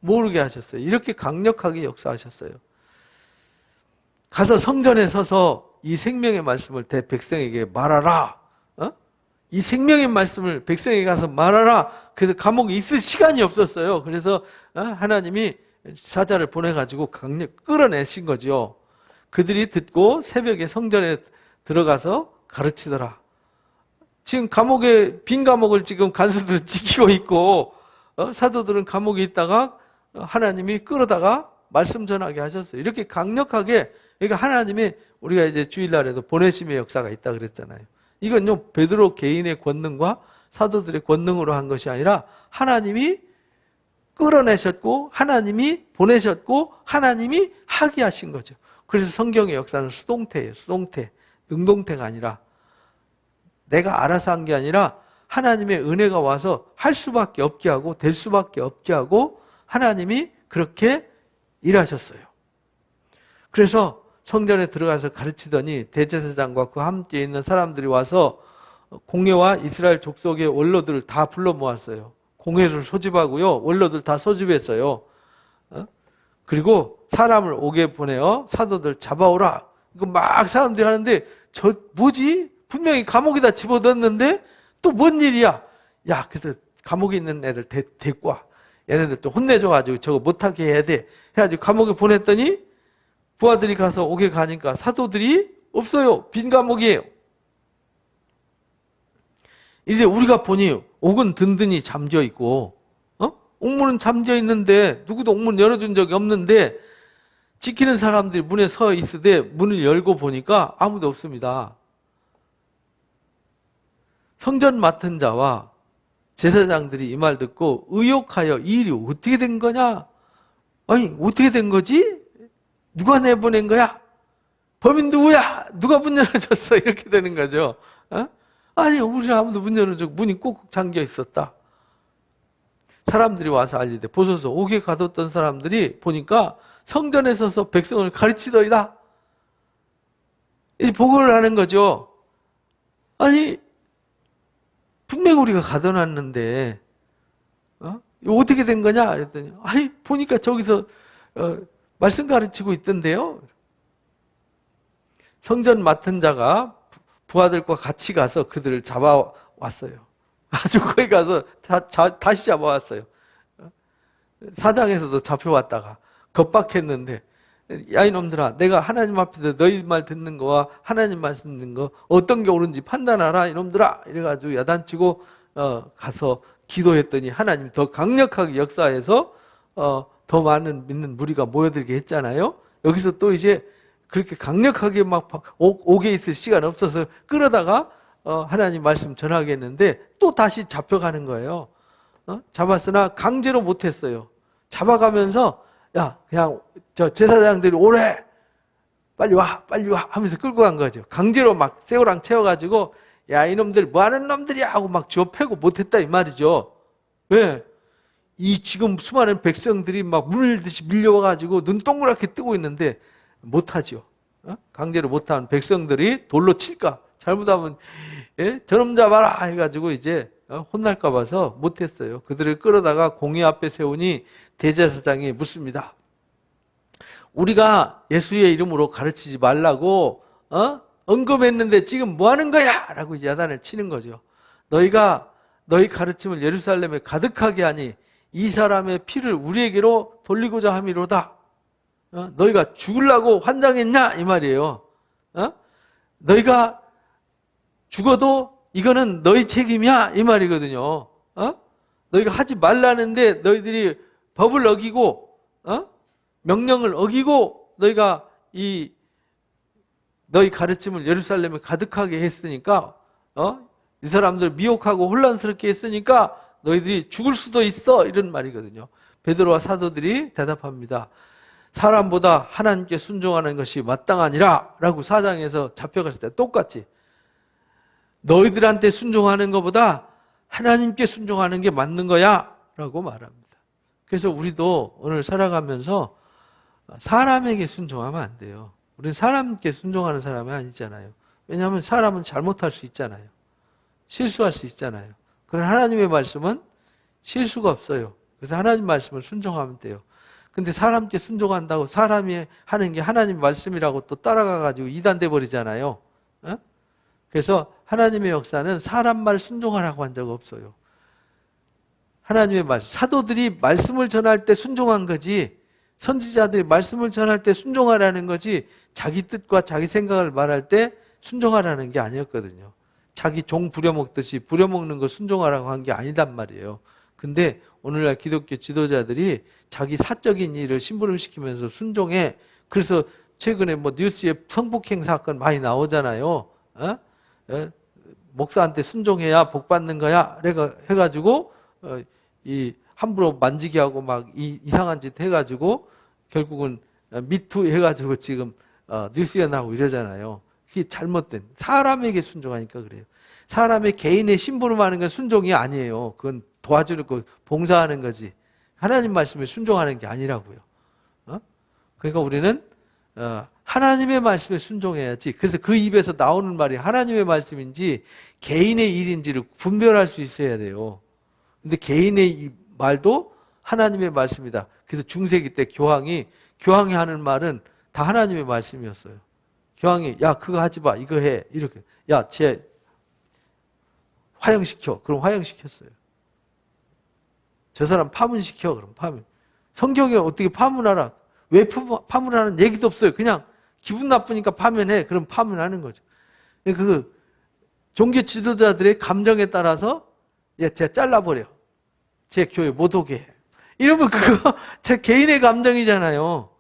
모르게 하셨어요. 이렇게 강력하게 역사하셨어요. 가서 성전에 서서 이 생명의 말씀을 대백성에게 말하라. 이 생명의 말씀을 백성에게 가서 말하라. 그래서 감옥에 있을 시간이 없었어요. 그래서 하나님이 사자를 보내가지고 강력 끌어내신 거죠. 그들이 듣고 새벽에 성전에 들어가서 가르치더라. 지금 빈 감옥을 지금 간수들은 지키고 있고 사도들은 감옥에 있다가 하나님이 끌어다가 말씀 전하게 하셨어요. 이렇게 강력하게, 그러니까 하나님이 우리가 이제 주일날에도 보내심의 역사가 있다 그랬잖아요. 이건요, 베드로 개인의 권능과 사도들의 권능으로 한 것이 아니라 하나님이 끌어내셨고 하나님이 보내셨고 하나님이 하게 하신 거죠. 그래서 성경의 역사는 수동태예요. 수동태. 능동태가 아니라 내가 알아서 한 게 아니라 하나님의 은혜가 와서 할 수밖에 없게 하고 될 수밖에 없게 하고 하나님이 그렇게 일하셨어요. 그래서 성전에 들어가서 가르치더니 대제사장과 그 함께 있는 사람들이 와서 공회와 이스라엘 족속의 원로들을 다 불러 모았어요. 공회를 소집하고요, 원로들 다 소집했어요. 그리고 사람을 오게 보내어 사도들 잡아오라. 이거 막 사람들이 하는데 저 뭐지? 분명히 감옥에다 집어넣었는데 또 뭔 일이야? 야, 그래서 감옥에 있는 애들 데리고 와. 얘네들 또 혼내줘가지고 저거 못하게 해야 돼. 해가지고 감옥에 보냈더니 부하들이 가서 옥에 가니까 사도들이 없어요. 빈 감옥이에요. 이제 우리가 보니 옥은 든든히 잠겨 있고 옥문은 잠겨 있는데 누구도 옥문 열어준 적이 없는데 지키는 사람들이 문에 서 있으되 문을 열고 보니까 아무도 없습니다. 성전 맡은 자와 제사장들이 이 말 듣고 의혹하여 이 일이 어떻게 된 거냐? 아니, 어떻게 된 거지? 누가 내보낸 거야? 범인 누구야? 누가 문 열어줬어? 이렇게 되는 거죠. 아니, 우리 아무도 문 열어주고 문이 꾹꾹 잠겨 있었다. 사람들이 와서 알리되 보소서 옥에 가뒀던 사람들이 보니까 성전에 서서 백성을 가르치더이다. 이제 보고를 하는 거죠. 아니, 분명히 우리가 가둬놨는데 이거 어떻게 된 거냐? 그랬더니 아니, 보니까 저기서 말씀 가르치고 있던데요. 성전 맡은 자가 부하들과 같이 가서 그들을 잡아왔어요. 아주 거기 가서 다시 잡아왔어요. 사장에서도 잡혀왔다가 겁박했는데 야 이놈들아, 내가 하나님 앞에서 너희 말 듣는 거와 하나님 말씀 듣는 거 어떤 게 옳은지 판단하라 이놈들아. 이래가지고 야단치고 가서 기도했더니 하나님 더 강력하게 역사해서 더 많은 믿는 무리가 모여들게 했잖아요. 여기서 또 이제 그렇게 강력하게 막 옥에 있을 시간 없어서 끌어다가 하나님 말씀 전하게 했는데 또 다시 잡혀가는 거예요. 잡았으나 강제로 못했어요. 잡아가면서 야, 그냥 저 제사장들이 오래 빨리 와 하면서 끌고 간 거죠. 강제로 막 새우랑 채워가지고 야 이놈들 뭐하는 놈들이야 하고 막 쥐어 패고 못했다 이 말이죠. 왜? 이 지금 수많은 백성들이 막 물듯이 밀려와가지고 눈 동그랗게 뜨고 있는데 못하죠. 강제로 못한 백성들이 돌로 칠까? 잘못하면 저놈 잡아라 해가지고 이제 혼날까 봐서 못했어요. 그들을 끌어다가 공회 앞에 세우니 대제사장이 묻습니다. 우리가 예수의 이름으로 가르치지 말라고 언급했는데 지금 뭐 하는 거야? 라고 이제 야단을 치는 거죠. 너희가 너희 가르침을 예루살렘에 가득하게 하니 이 사람의 피를 우리에게로 돌리고자 함이로다. 너희가 죽으려고 환장했냐? 이 말이에요. 너희가 죽어도 이거는 너희 책임이야 이 말이거든요. 너희가 하지 말라는데 너희들이 법을 어기고 명령을 어기고 너희가 너희 가르침을 예루살렘에 가득하게 했으니까 이 사람들 미혹하고 혼란스럽게 했으니까 너희들이 죽을 수도 있어, 이런 말이거든요. 베드로와 사도들이 대답합니다. 사람보다 하나님께 순종하는 것이 마땅하니라 라고 4장에서 잡혀갔을 때 똑같이 너희들한테 순종하는 것보다 하나님께 순종하는 게 맞는 거야 라고 말합니다. 그래서 우리도 오늘 살아가면서 사람에게 순종하면 안 돼요. 우리는 사람께 순종하는 사람이 아니잖아요. 왜냐하면 사람은 잘못할 수 있잖아요. 실수할 수 있잖아요. 그러나 하나님의 말씀은 실수가 없어요. 그래서 하나님 말씀을 순종하면 돼요. 근데 사람께 순종한다고 사람이 하는 게 하나님 말씀이라고 또 따라가가지고 이단돼 버리잖아요. 그래서 하나님의 역사는 사람 말 순종하라고 한 적 없어요. 하나님의 말씀, 사도들이 말씀을 전할 때 순종한 거지, 선지자들이 말씀을 전할 때 순종하라는 거지, 자기 뜻과 자기 생각을 말할 때 순종하라는 게 아니었거든요. 자기 종 부려먹듯이 부려먹는 거 순종하라고 한 게 아니단 말이에요. 근데 오늘날 기독교 지도자들이 자기 사적인 일을 심부름시키면서 순종해. 그래서 최근에 뭐 뉴스에 성폭행 사건 많이 나오잖아요. 목사한테 순종해야 복 받는 거야 해가지고 이 함부로 만지게 하고 막 이상한 짓 해가지고 결국은 미투 해가지고 지금 뉴스에 나오고 이러잖아요. 그게 잘못된, 사람에게 순종하니까 그래요. 사람의 개인의 심부름하는 건 순종이 아니에요. 그건 도와주는 거, 봉사하는 거지. 하나님 말씀에 순종하는 게 아니라고요. 그러니까 우리는 하나님의 말씀에 순종해야지. 그래서 그 입에서 나오는 말이 하나님의 말씀인지 개인의 일인지를 분별할 수 있어야 돼요. 근데 개인의 말도 하나님의 말씀이다. 그래서 중세기 때 교황이 하는 말은 다 하나님의 말씀이었어요. 교황이 야 그거 하지 마, 이거 해, 이렇게. 야 쟤 화형시켜. 그럼 화형시켰어요. 저 사람 파문시켜. 그럼 파문. 성경에 어떻게 파문하라. 왜 파문하는 얘기도 없어요. 그냥 기분 나쁘니까 파문해. 그럼 파문하는 거죠. 그 종교 지도자들의 감정에 따라서 쟤 잘라버려. 제 교회 못 오게 해. 이러면 그거 제 개인의 감정이잖아요.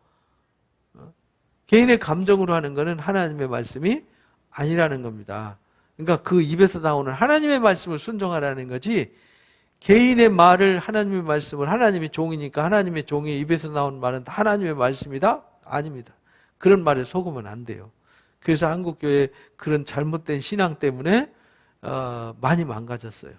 개인의 감정으로 하는 거는 하나님의 말씀이 아니라는 겁니다. 그러니까 그 입에서 나오는 하나님의 말씀을 순종하라는 거지, 개인의 말을, 하나님의 말씀을, 하나님의 종이니까 하나님의 종의 입에서 나오는 말은 다 하나님의 말씀이다? 아닙니다. 그런 말에 속으면 안 돼요. 그래서 한국교회 그런 잘못된 신앙 때문에 많이 망가졌어요.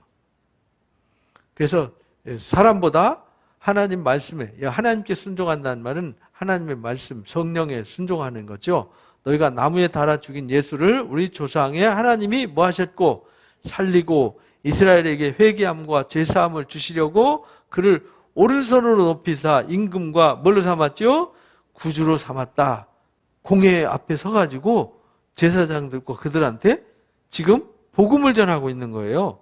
그래서 사람보다 하나님 말씀에, 하나님께 순종한다는 말은 하나님의 말씀, 성령에 순종하는 거죠. 너희가 나무에 달아 죽인 예수를 우리 조상의 하나님이 뭐 하셨고 살리고 이스라엘에게 회개함과 제사함을 주시려고 그를 오른손으로 높이사 임금과 뭘로 삼았죠? 구주로 삼았다. 공회 앞에 서가지고 제사장들과 그들한테 지금 복음을 전하고 있는 거예요.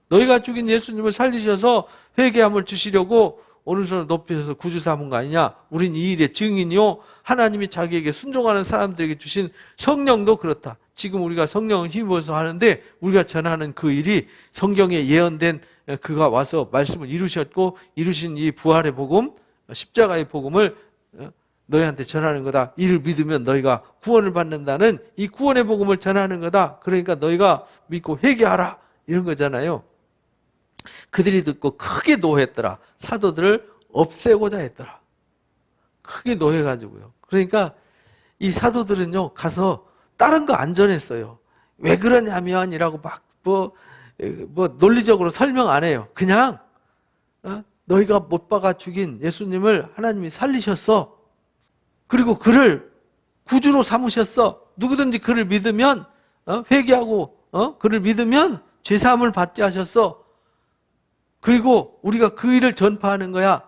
너희가 죽인 예수님을 살리셔서 회개함을 주시려고 오른손을 높이셔서 구주 삼은 거 아니냐? 우린 이 일의 증인이요. 하나님이 자기에게 순종하는 사람들에게 주신 성령도 그렇다. 지금 우리가 성령을 힘입어서 하는데 우리가 전하는 그 일이 성경에 예언된 그가 와서 말씀을 이루셨고 이루신 이 부활의 복음, 십자가의 복음을 너희한테 전하는 거다. 이를 믿으면 너희가 구원을 받는다는 이 구원의 복음을 전하는 거다. 그러니까 너희가 믿고 회개하라. 이런 거잖아요. 그들이 듣고 크게 노했더라. 사도들을 없애고자 했더라. 크게 노해가지고요. 그러니까 이 사도들은요, 가서 다른 거 안 전했어요. 왜 그러냐면 이라고 막 논리적으로 설명 안 해요. 그냥 너희가 못 박아 죽인 예수님을 하나님이 살리셨어. 그리고 그를 구주로 삼으셨어. 누구든지 그를 믿으면 회개하고 그를 믿으면 죄사함을 받게 하셨어. 그리고 우리가 그 일을 전파하는 거야.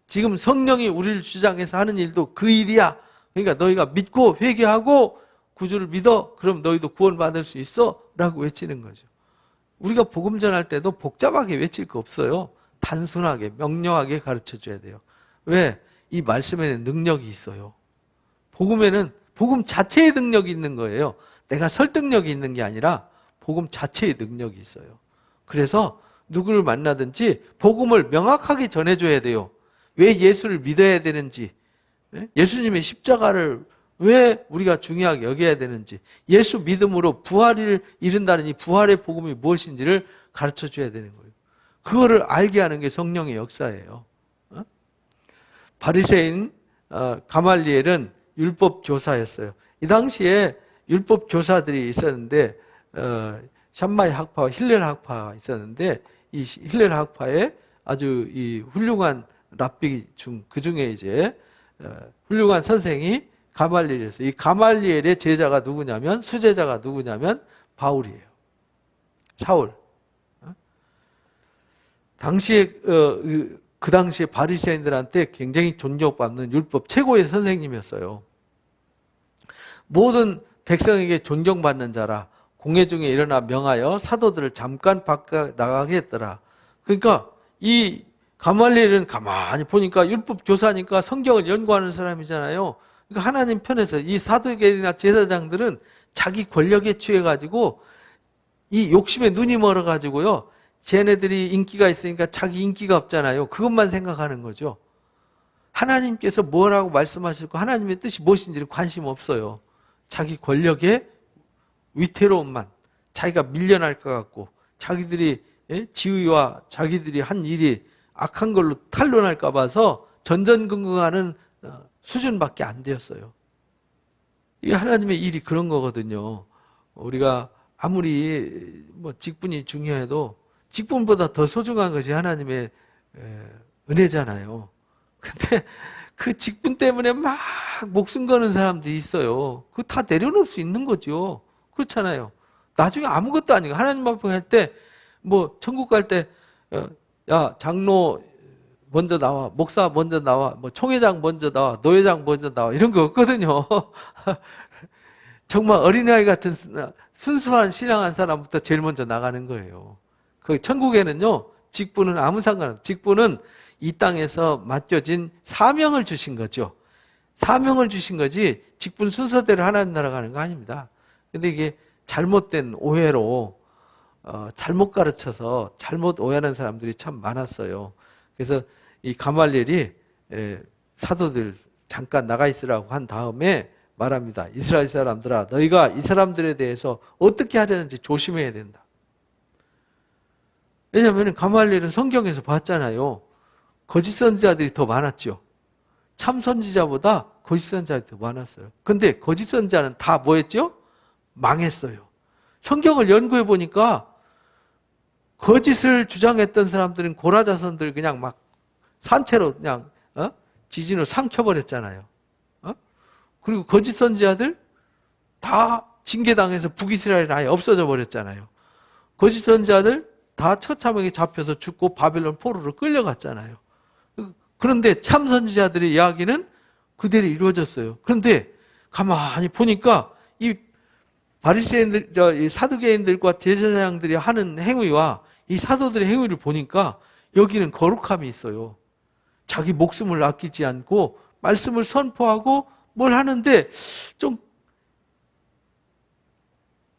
지금 성령이 우리를 주장해서 하는 일도 그 일이야. 그러니까 너희가 믿고 회개하고 구주를 믿어. 그럼 너희도 구원받을 수 있어. 라고 외치는 거죠. 우리가 복음 전할 때도 복잡하게 외칠 거 없어요. 단순하게 명료하게 가르쳐줘야 돼요. 왜? 이 말씀에는 능력이 있어요. 복음에는 복음 자체의 능력이 있는 거예요. 내가 설득력이 있는 게 아니라 복음 자체의 능력이 있어요. 그래서 누구를 만나든지 복음을 명확하게 전해줘야 돼요. 왜 예수를 믿어야 되는지, 예수님의 십자가를 왜 우리가 중요하게 여겨야 되는지, 예수 믿음으로 부활을 이룬다는 이 부활의 복음이 무엇인지를 가르쳐 줘야 되는 거예요. 그거를 알게 하는 게 성령의 역사예요. 바리새인 가말리엘은 율법 교사였어요. 이 당시에 율법 교사들이 있었는데 샴마이 학파와 힐렐 학파가 있었는데, 이 힐렐 학파에 아주 이 훌륭한 랍비 그 중에 이제 훌륭한 선생이 가말리엘이었어요. 이 가말리엘의 제자가 누구냐면, 수제자가 누구냐면 바울이에요. 사울. 당시에 그 당시에 바리새인들한테 굉장히 존경받는 율법 최고의 선생님이었어요. 모든 백성에게 존경받는 자라, 공회 중에 일어나 명하여 사도들을 잠깐 바꿔 나가게 했더라. 그러니까 이 가말리엘은 가만히 보니까 율법 교사니까 성경을 연구하는 사람이잖아요. 그러니까 하나님 편에서 이 사도계나 제사장들은 자기 권력에 취해가지고 이 욕심에 눈이 멀어가지고요, 쟤네들이 인기가 있으니까 자기 인기가 없잖아요. 그것만 생각하는 거죠. 하나님께서 뭐라고 말씀하실고 하나님의 뜻이 무엇인지는 관심 없어요. 자기 권력의 위태로움만, 자기가 밀려날 것 같고, 자기들이 지위와 자기들이 한 일이 악한 걸로 탄로날까 봐서 전전긍긍하는 수준밖에 안 되었어요. 이게 하나님의 일이 그런 거거든요. 우리가 아무리 뭐 직분이 중요해도 직분보다 더 소중한 것이 하나님의 은혜잖아요. 근데 그 직분 때문에 막 목숨 거는 사람들이 있어요. 그거 다 내려놓을 수 있는 거죠. 그렇잖아요. 나중에 아무것도 아니고 하나님 앞에 갈 때, 뭐 천국 갈 때 야 장로 먼저 나와, 목사 먼저 나와, 뭐 총회장 먼저 나와, 노회장 먼저 나와, 이런 거 없거든요. 정말 어린아이 같은 순수한 신앙한 사람부터 제일 먼저 나가는 거예요. 그 천국에는요, 직분은 아무 상관없어요. 직분은 이 땅에서 맡겨진 사명을 주신 거죠. 사명을 주신 거지 직분 순서대로 하나님 나라 가는 거 아닙니다. 근데 이게 잘못된 오해로 잘못 가르쳐서 잘못 오해하는 사람들이 참 많았어요. 그래서 이 가말리엘이 사도들 잠깐 나가 있으라고 한 다음에 말합니다. 이스라엘 사람들아, 너희가 이 사람들에 대해서 어떻게 하려는지 조심해야 된다. 왜냐하면 가말리엘은 성경에서 봤잖아요. 거짓 선지자들이 더 많았죠. 참 선지자보다 거짓 선지자들이 더 많았어요. 근데 거짓 선지자는 다 뭐 했죠? 망했어요. 성경을 연구해 보니까 거짓을 주장했던 사람들은 고라자손들 그냥 막 산채로 그냥 지진으로 삼켜버렸잖아요. 그리고 거짓 선지자들 다 징계당해서 북이스라엘 아예 없어져 버렸잖아요. 거짓 선지자들 다 처참하게 잡혀서 죽고 바벨론 포로로 끌려갔잖아요. 그런데 참 선지자들의 이야기는 그대로 이루어졌어요. 그런데 가만히 보니까 이 바리새인들, 이 사두개인들과 제사장들이 하는 행위와 이 사도들의 행위를 보니까 여기는 거룩함이 있어요. 자기 목숨을 아끼지 않고 말씀을 선포하고 뭘 하는데 좀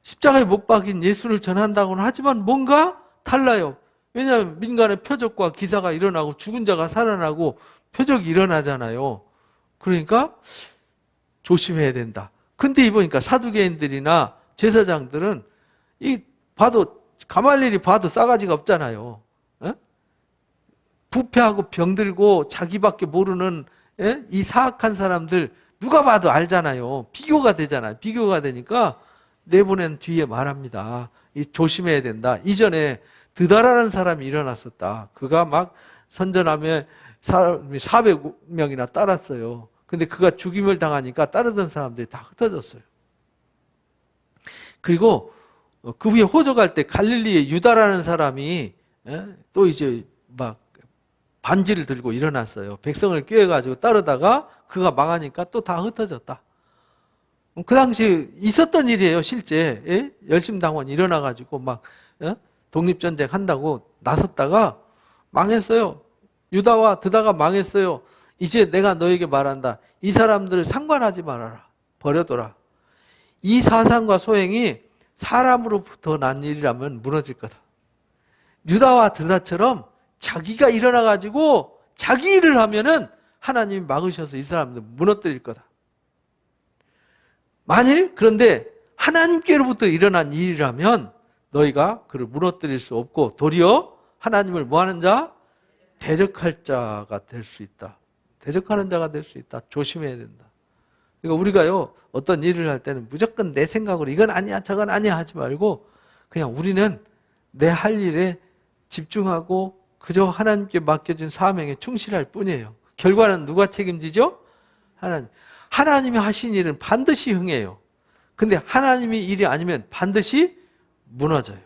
십자가에 못 박인 예수를 전한다고는 하지만 뭔가 달라요. 왜냐하면 민간의 표적과 기사가 일어나고 죽은 자가 살아나고 표적이 일어나잖아요. 그러니까 조심해야 된다. 근데 이보니까 사두개인들이나 제사장들은 가말리엘이 봐도 싸가지가 없잖아요. 부패하고 병들고 자기밖에 모르는 이 사악한 사람들 누가 봐도 알잖아요. 비교가 되잖아요. 비교가 되니까 내보낸 뒤에 말합니다. 조심해야 된다. 이전에 드다라는 사람이 일어났었다. 그가 막 선전하며 사람이 400명이나 따랐어요. 근데 그가 죽임을 당하니까 따르던 사람들이 다 흩어졌어요. 그리고 그 후에 호적할 때 갈릴리의 유다라는 사람이 또 이제 막 반지를 들고 일어났어요. 백성을 꾀해가지고 따르다가 그가 망하니까 또 다 흩어졌다. 그 당시 있었던 일이에요, 실제. 열심당원 일어나가지고 막 독립전쟁 한다고 나섰다가 망했어요. 유다와 드다가 망했어요. 이제 내가 너에게 말한다. 이 사람들을 상관하지 말아라. 버려둬라. 이 사상과 소행이 사람으로부터 난 일이라면 무너질 거다. 유다와 드다처럼 자기가 일어나가지고 자기 일을 하면은 하나님이 막으셔서 이 사람들 무너뜨릴 거다. 만일 그런데 하나님께로부터 일어난 일이라면 너희가 그를 무너뜨릴 수 없고 도리어 하나님을 뭐하는 자? 대적할 자가 될 수 있다. 대적하는 자가 될 수 있다. 조심해야 된다. 그러니까 우리가요, 어떤 일을 할 때는 무조건 내 생각으로 이건 아니야, 저건 아니야 하지 말고 그냥 우리는 내 할 일에 집중하고 그저 하나님께 맡겨진 사명에 충실할 뿐이에요. 결과는 누가 책임지죠? 하나님. 하나님이 하신 일은 반드시 흥해요. 근데 하나님이 일이 아니면 반드시 무너져요.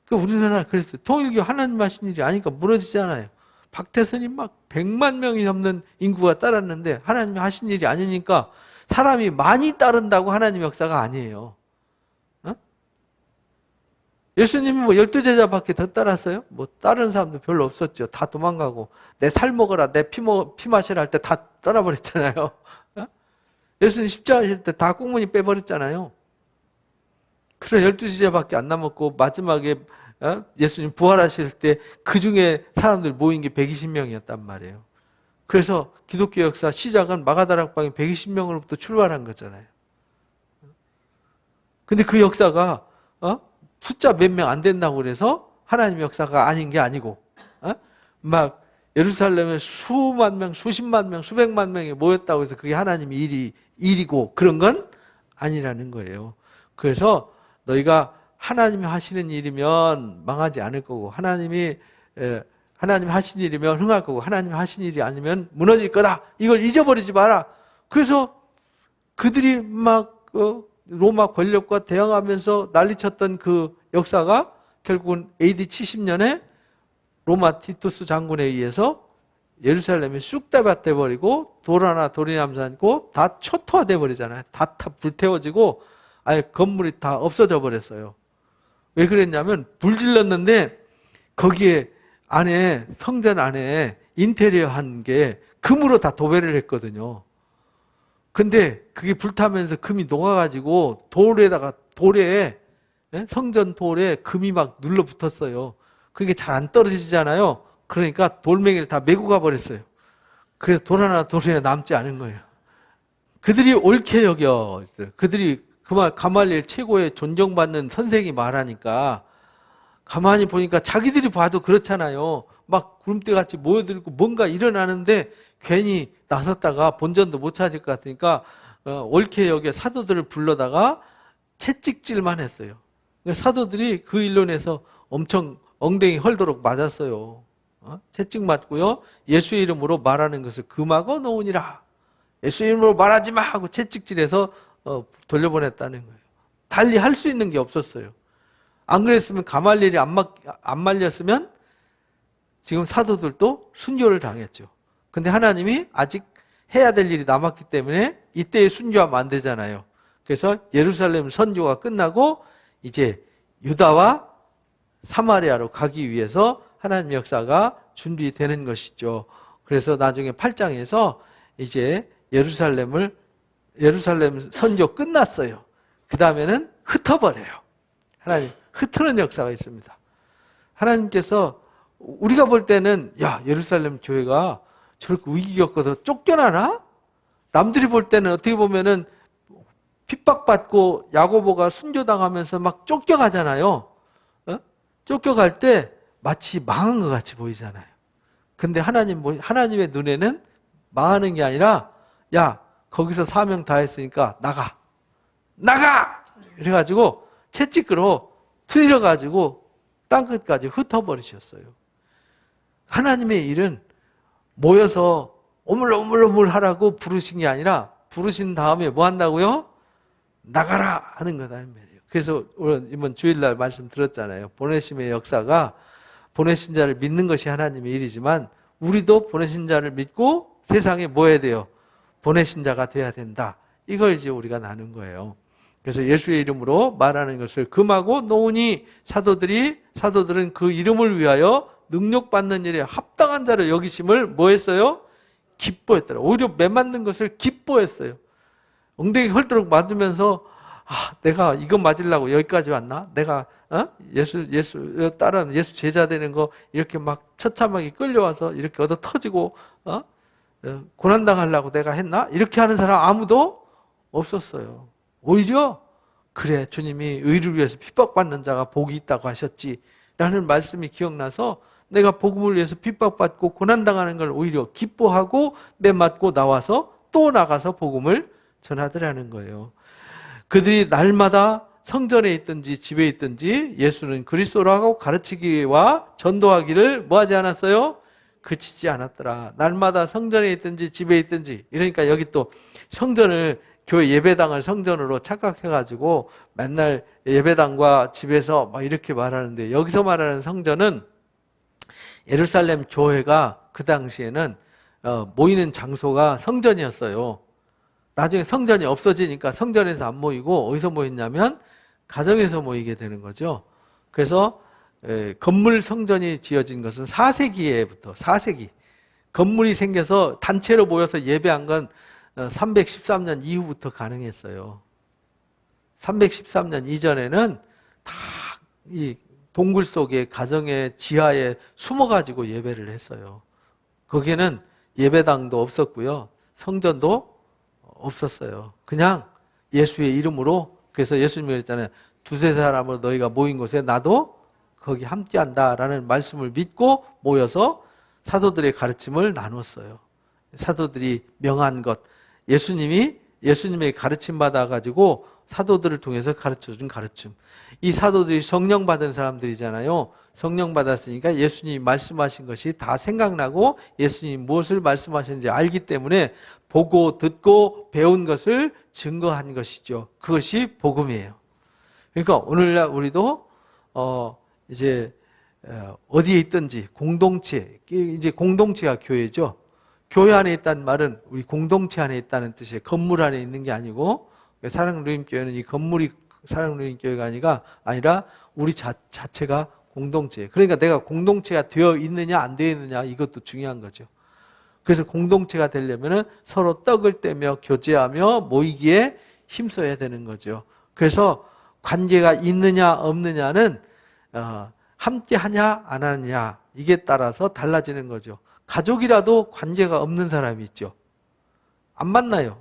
그 우리나라 그랬어요. 통일교 하나님 하신 일이 아니니까 무너지잖아요. 박태선이 막 100만 명이 넘는 인구가 따랐는데 하나님이 하신 일이 아니니까 사람이 많이 따른다고 하나님 역사가 아니에요. 어? 예수님이 뭐 12제자밖에 더 따랐어요? 뭐 따르는 사람도 별로 없었죠. 다 도망가고 내 살 먹어라, 내 피 마시라 할 때 다 떠나버렸잖아요. 어? 예수님 십자가 하실 때 다 꽁무니 빼버렸잖아요. 그래 12제자밖에 안 남았고 마지막에 예수님 부활하실 때 그 중에 사람들 모인 게 120명이었단 말이에요. 그래서 기독교 역사 시작은 마가다락방에 120명으로부터 출발한 거잖아요. 근데 그 역사가 숫자 몇 명 안 된다고 그래서 하나님 역사가 아닌 게 아니고 막 예루살렘에 수만 명, 수십만 명, 수백만 명이 모였다고 해서 그게 하나님의 일이고 그런 건 아니라는 거예요. 그래서 너희가 하나님이 하시는 일이면 망하지 않을 거고 하나님이 하신 일이면 흥할 거고 하나님이 하신 일이 아니면 무너질 거다. 이걸 잊어버리지 마라. 그래서 그들이 막 로마 권력과 대항하면서 난리쳤던 그 역사가 결국은 AD 70년에 로마 티투스 장군에 의해서 예루살렘이 쑥대밭 돼버리고 돌 하나 돌이 남산고 다 초토화돼 버리잖아요. 다 불태워지고 아예 건물이 다 없어져 버렸어요. 왜 그랬냐면 불 질렀는데 거기에 안에 성전 안에 인테리어 한 게 금으로 다 도배를 했거든요. 근데 그게 불타면서 금이 녹아가지고 돌에 성전 돌에 금이 막 눌러붙었어요. 그게 잘 안 떨어지잖아요. 그러니까 돌멩이를 다 메고 가버렸어요. 그래서 돌 하나 남지 않은 거예요. 그들이 옳게 여겨. 그들이 가말리엘 최고의 존경받는 선생이 말하니까 가만히 보니까 자기들이 봐도 그렇잖아요. 막 구름대같이 모여들고 뭔가 일어나는데 괜히 나섰다가 본전도 못 찾을 것 같으니까 옳게 여겨 사도들을 불러다가 채찍질만 했어요. 사도들이 그 일론에서 엄청 엉덩이 헐도록 맞았어요. 채찍 맞고요. 예수의 이름으로 말하는 것을 금하고 놓으니라. 예수의 이름으로 말하지 마 하고 채찍질해서 돌려보냈다는 거예요. 달리 할 수 있는 게 없었어요. 안 그랬으면 가말리엘이 안 말렸으면 지금 사도들도 순교를 당했죠. 근데 하나님이 아직 해야 될 일이 남았기 때문에 이때에 순교하면 안 되잖아요. 그래서 예루살렘 선교가 끝나고 이제 유다와 사마리아로 가기 위해서 하나님 역사가 준비되는 것이죠. 그래서 나중에 8장에서 이제 예루살렘 선교 끝났어요. 그 다음에는 흩어버려요. 하나님 흩트는 역사가 있습니다. 하나님께서 우리가 볼 때는 야 예루살렘 교회가 저렇게 위기 겪어서 쫓겨나나? 남들이 볼 때는 어떻게 보면은 핍박받고 야고보가 순교당하면서 막 쫓겨가잖아요. 쫓겨갈 때 마치 망한 것 같이 보이잖아요. 근데 하나님의 눈에는 망하는 게 아니라 야 거기서 사명 다 했으니까 나가! 그래가지고 채찍으로 투질러가지고 땅끝까지 흩어버리셨어요. 하나님의 일은 모여서 오물오물 하라고 부르신 게 아니라 부르신 다음에 뭐 한다고요? 나가라 하는 거다. 그래서 이번 주일날 말씀 들었잖아요. 보내심의 역사가 보내신 자를 믿는 것이 하나님의 일이지만 우리도 보내신 자를 믿고 세상에 뭐 해야 돼요? 보내신 자가 돼야 된다. 이걸 이제 우리가 나눈 거예요. 그래서 예수의 이름으로 말하는 것을 금하고 놓으니 사도들은 그 이름을 위하여 능력받는 일에 합당한 자를 여기심을 뭐 했어요? 기뻐했더라. 오히려 매맞는 것을 기뻐했어요. 엉덩이 헐도록 맞으면서 내가 이거 맞으려고 여기까지 왔나? 내가 예수 따르는 예수 제자 되는 거 이렇게 막 처참하게 끌려와서 이렇게 얻어 터지고 고난당하려고 내가 했나? 이렇게 하는 사람 아무도 없었어요. 오히려 그래, 주님이 의를 위해서 핍박받는 자가 복이 있다고 하셨지 라는 말씀이 기억나서 내가 복음을 위해서 핍박받고 고난당하는 걸 오히려 기뻐하고 매맞고 나와서 또 나가서 복음을 전하더라는 거예요. 그들이 날마다 성전에 있든지 집에 있든지 예수는 그리스도라고 가르치기와 전도하기를 뭐하지 않았어요? 그치지 않았더라. 날마다 성전에 있든지 집에 있든지. 이러니까 여기 또 성전을, 교회 예배당을 성전으로 착각해가지고 맨날 예배당과 집에서 막 이렇게 말하는데, 여기서 말하는 성전은 예루살렘 교회가 그 당시에는 모이는 장소가 성전이었어요. 나중에 성전이 없어지니까 성전에서 안 모이고 어디서 모였냐면 가정에서 모이게 되는 거죠. 그래서 건물 성전이 지어진 것은 4세기에부터, 4세기 건물이 생겨서 단체로 모여서 예배한 건 313년 이후부터 가능했어요. 313년 이전에는 다 이 동굴 속에 가정의 지하에 숨어가지고 예배를 했어요. 거기에는 예배당도 없었고요, 성전도 없었어요. 그냥 예수의 이름으로. 그래서 예수님이 그랬잖아요. 두세 사람으로 너희가 모인 곳에 나도 거기 함께한다라는 말씀을 믿고 모여서 사도들의 가르침을 나눴어요. 사도들이 명한 것, 예수님의 가르침 받아가지고 사도들을 통해서 가르쳐준 가르침. 이 사도들이 성령 받은 사람들이잖아요. 성령 받았으니까 예수님이 말씀하신 것이 다 생각나고 예수님이 무엇을 말씀하셨는지 알기 때문에 보고 듣고 배운 것을 증거한 것이죠. 그것이 복음이에요. 그러니까 오늘날 우리도 이제 어디에 있든지 공동체, 이제 공동체가 교회죠. 교회 안에 있다는 말은 우리 공동체 안에 있다는 뜻이에요. 건물 안에 있는 게 아니고, 사랑누림교회는 이 건물이 사랑누림교회가 아니라 우리 자체가 공동체예요. 그러니까 내가 공동체가 되어 있느냐 안 되어 있느냐, 이것도 중요한 거죠. 그래서 공동체가 되려면 서로 떡을 떼며 교제하며 모이기에 힘써야 되는 거죠. 그래서 관계가 있느냐 없느냐는 함께 하냐 안 하느냐, 이게 따라서 달라지는 거죠. 가족이라도 관계가 없는 사람이 있죠. 안 만나요.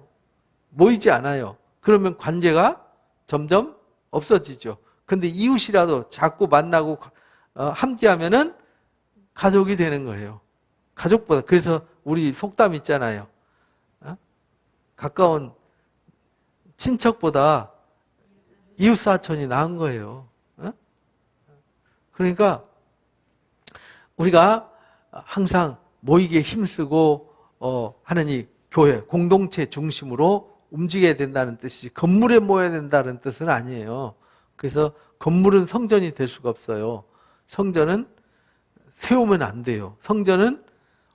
모이지 않아요. 그러면 관계가 점점 없어지죠. 근데 이웃이라도 자꾸 만나고 함께 하면은 가족이 되는 거예요. 가족보다. 그래서 우리 속담 있잖아요. 가까운 친척보다 이웃 사촌이 나은 거예요. 그러니까 우리가 항상 모이기에 힘쓰고 하는 이 교회, 공동체 중심으로 움직여야 된다는 뜻이지, 건물에 모여야 된다는 뜻은 아니에요. 그래서 건물은 성전이 될 수가 없어요. 성전은 세우면 안 돼요. 성전은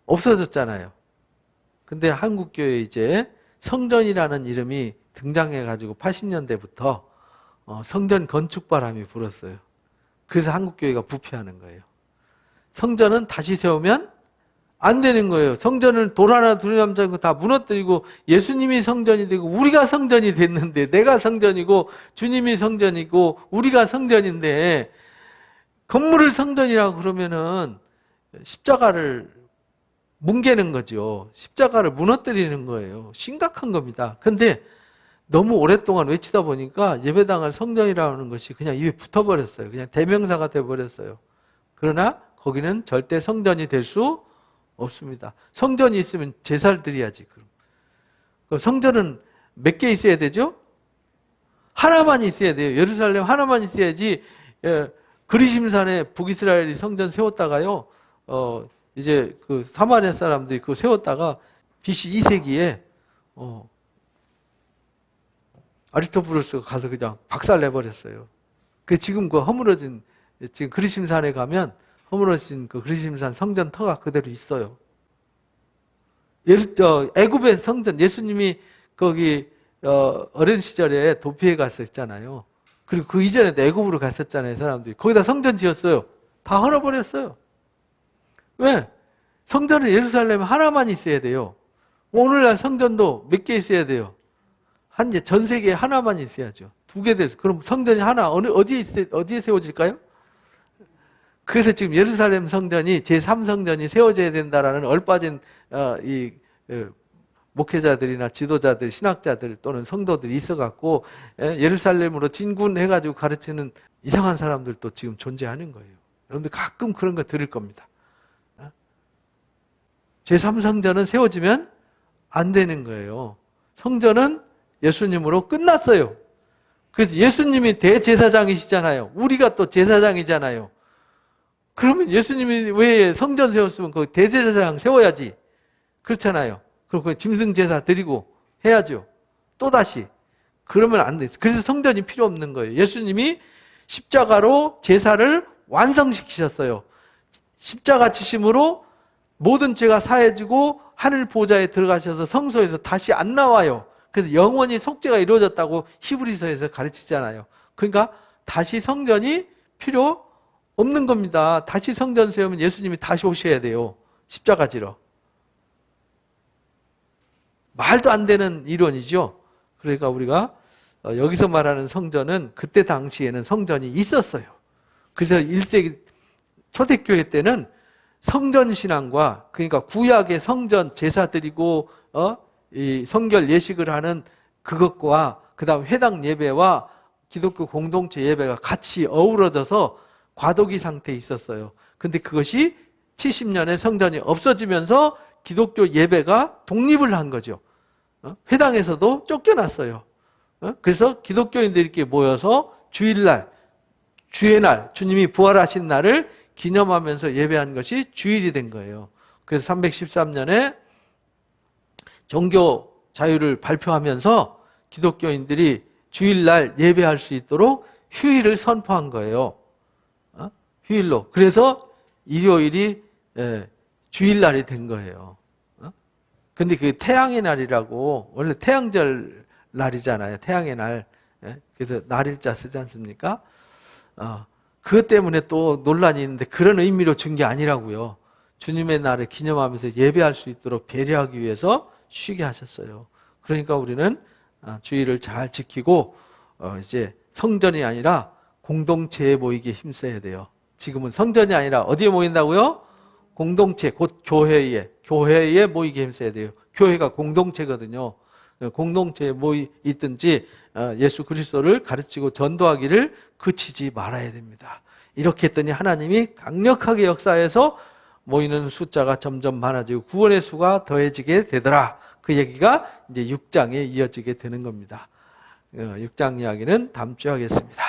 없어졌잖아요. 근데 한국교회에 이제 성전이라는 이름이 등장해가지고 80년대부터 성전 건축 바람이 불었어요. 그래서 한국교회가 부패하는 거예요. 성전은 다시 세우면 안 되는 거예요. 성전을 돌 하나 둘 남자고 다 무너뜨리고 예수님이 성전이 되고 우리가 성전이 됐는데, 내가 성전이고 주님이 성전이고 우리가 성전인데 건물을 성전이라고 그러면은 십자가를 뭉개는 거죠. 십자가를 무너뜨리는 거예요. 심각한 겁니다. 근데 너무 오랫동안 외치다 보니까 예배당을 성전이라고 하는 것이 그냥 입에 붙어버렸어요. 그냥 대명사가 돼버렸어요. 그러나 거기는 절대 성전이 될 수 없습니다. 성전이 있으면 제사를 드려야지. 그럼 성전은 몇 개 있어야 되죠? 하나만 있어야 돼요. 예루살렘 하나만 있어야지. 그리심산에 북이스라엘이 성전 세웠다가요, 이제 그 사마리아 사람들이 그거 세웠다가 BC 2세기에 아리스토부루스가 가서 그냥 박살내버렸어요. 그 지금 그 허물어진, 지금 그리심산에 가면 허물어진 그 그리심산 성전 터가 그대로 있어요. 애굽의 성전, 예수님이 거기 어린 시절에 도피해 갔었잖아요. 그리고 그 이전에도 애굽으로 갔었잖아요, 사람들이. 거기다 성전 지었어요. 다 헐어버렸어요. 왜? 성전은 예루살렘에 하나만 있어야 돼요. 오늘날 성전도 몇 개 있어야 돼요? 전 세계에 하나만 있어야죠. 2개 돼서. 그럼 성전이 하나, 어디에 세워질까요? 그래서 지금 예루살렘 성전이 제3성전이 세워져야 된다라는 얼빠진 목회자들이나 지도자들, 신학자들 또는 성도들이 있어갖고 예루살렘으로 진군해가지고 가르치는 이상한 사람들도 지금 존재하는 거예요. 여러분들 가끔 그런 거 들을 겁니다. 제3성전은 세워지면 안 되는 거예요. 성전은 예수님으로 끝났어요. 그래서 예수님이 대제사장이시잖아요. 우리가 또 제사장이잖아요. 그러면 예수님이 왜 성전 세웠으면 그 대제사장 세워야지. 그렇잖아요. 그리고 짐승 제사 드리고 해야죠. 또다시. 그러면 안 돼. 그래서 성전이 필요 없는 거예요. 예수님이 십자가로 제사를 완성시키셨어요. 십자가 지심으로 모든 죄가 사해지고 하늘 보좌에 들어가셔서 성소에서 다시 안 나와요. 그래서 영원히 속죄가 이루어졌다고 히브리서에서 가르치잖아요. 그러니까 다시 성전이 필요 없는 겁니다. 다시 성전 세우면 예수님이 다시 오셔야 돼요. 십자가 지러. 말도 안 되는 이론이죠. 그러니까 우리가 여기서 말하는 성전은 그때 당시에는 성전이 있었어요. 그래서 1세기 초대교회 때는 성전신앙과, 그러니까 구약의 성전 제사 드리고 이 성결 예식을 하는 그것과 그 다음 회당 예배와 기독교 공동체 예배가 같이 어우러져서 과도기 상태에 있었어요. 근데 그것이 70년에 성전이 없어지면서 기독교 예배가 독립을 한 거죠. 회당에서도 쫓겨났어요. 그래서 기독교인들끼리 모여서 주일날, 주의 날, 주님이 부활하신 날을 기념하면서 예배한 것이 주일이 된 거예요. 그래서 313년에 종교 자유를 발표하면서 기독교인들이 주일날 예배할 수 있도록 휴일을 선포한 거예요. 휴일로. 그래서 일요일이 주일날이 된 거예요. 근데 그 태양의 날이라고, 원래 태양절 날이잖아요. 태양의 날. 그래서 날일자 쓰지 않습니까? 그것 때문에 또 논란이 있는데 그런 의미로 준 게 아니라고요. 주님의 날을 기념하면서 예배할 수 있도록 배려하기 위해서 쉬게 하셨어요. 그러니까 우리는 주의를 잘 지키고 이제 성전이 아니라 공동체에 모이기에 힘써야 돼요. 지금은 성전이 아니라 어디에 모인다고요? 공동체, 곧 교회에 모이기에 힘써야 돼요. 교회가 공동체거든요. 공동체에 있든지 예수 그리스도를 가르치고 전도하기를 그치지 말아야 됩니다. 이렇게 했더니 하나님이 강력하게 역사해서 모이는 숫자가 점점 많아지고 구원의 수가 더해지게 되더라. 그 얘기가 이제 6장에 이어지게 되는 겁니다. 6장 이야기는 다음 주에 하겠습니다.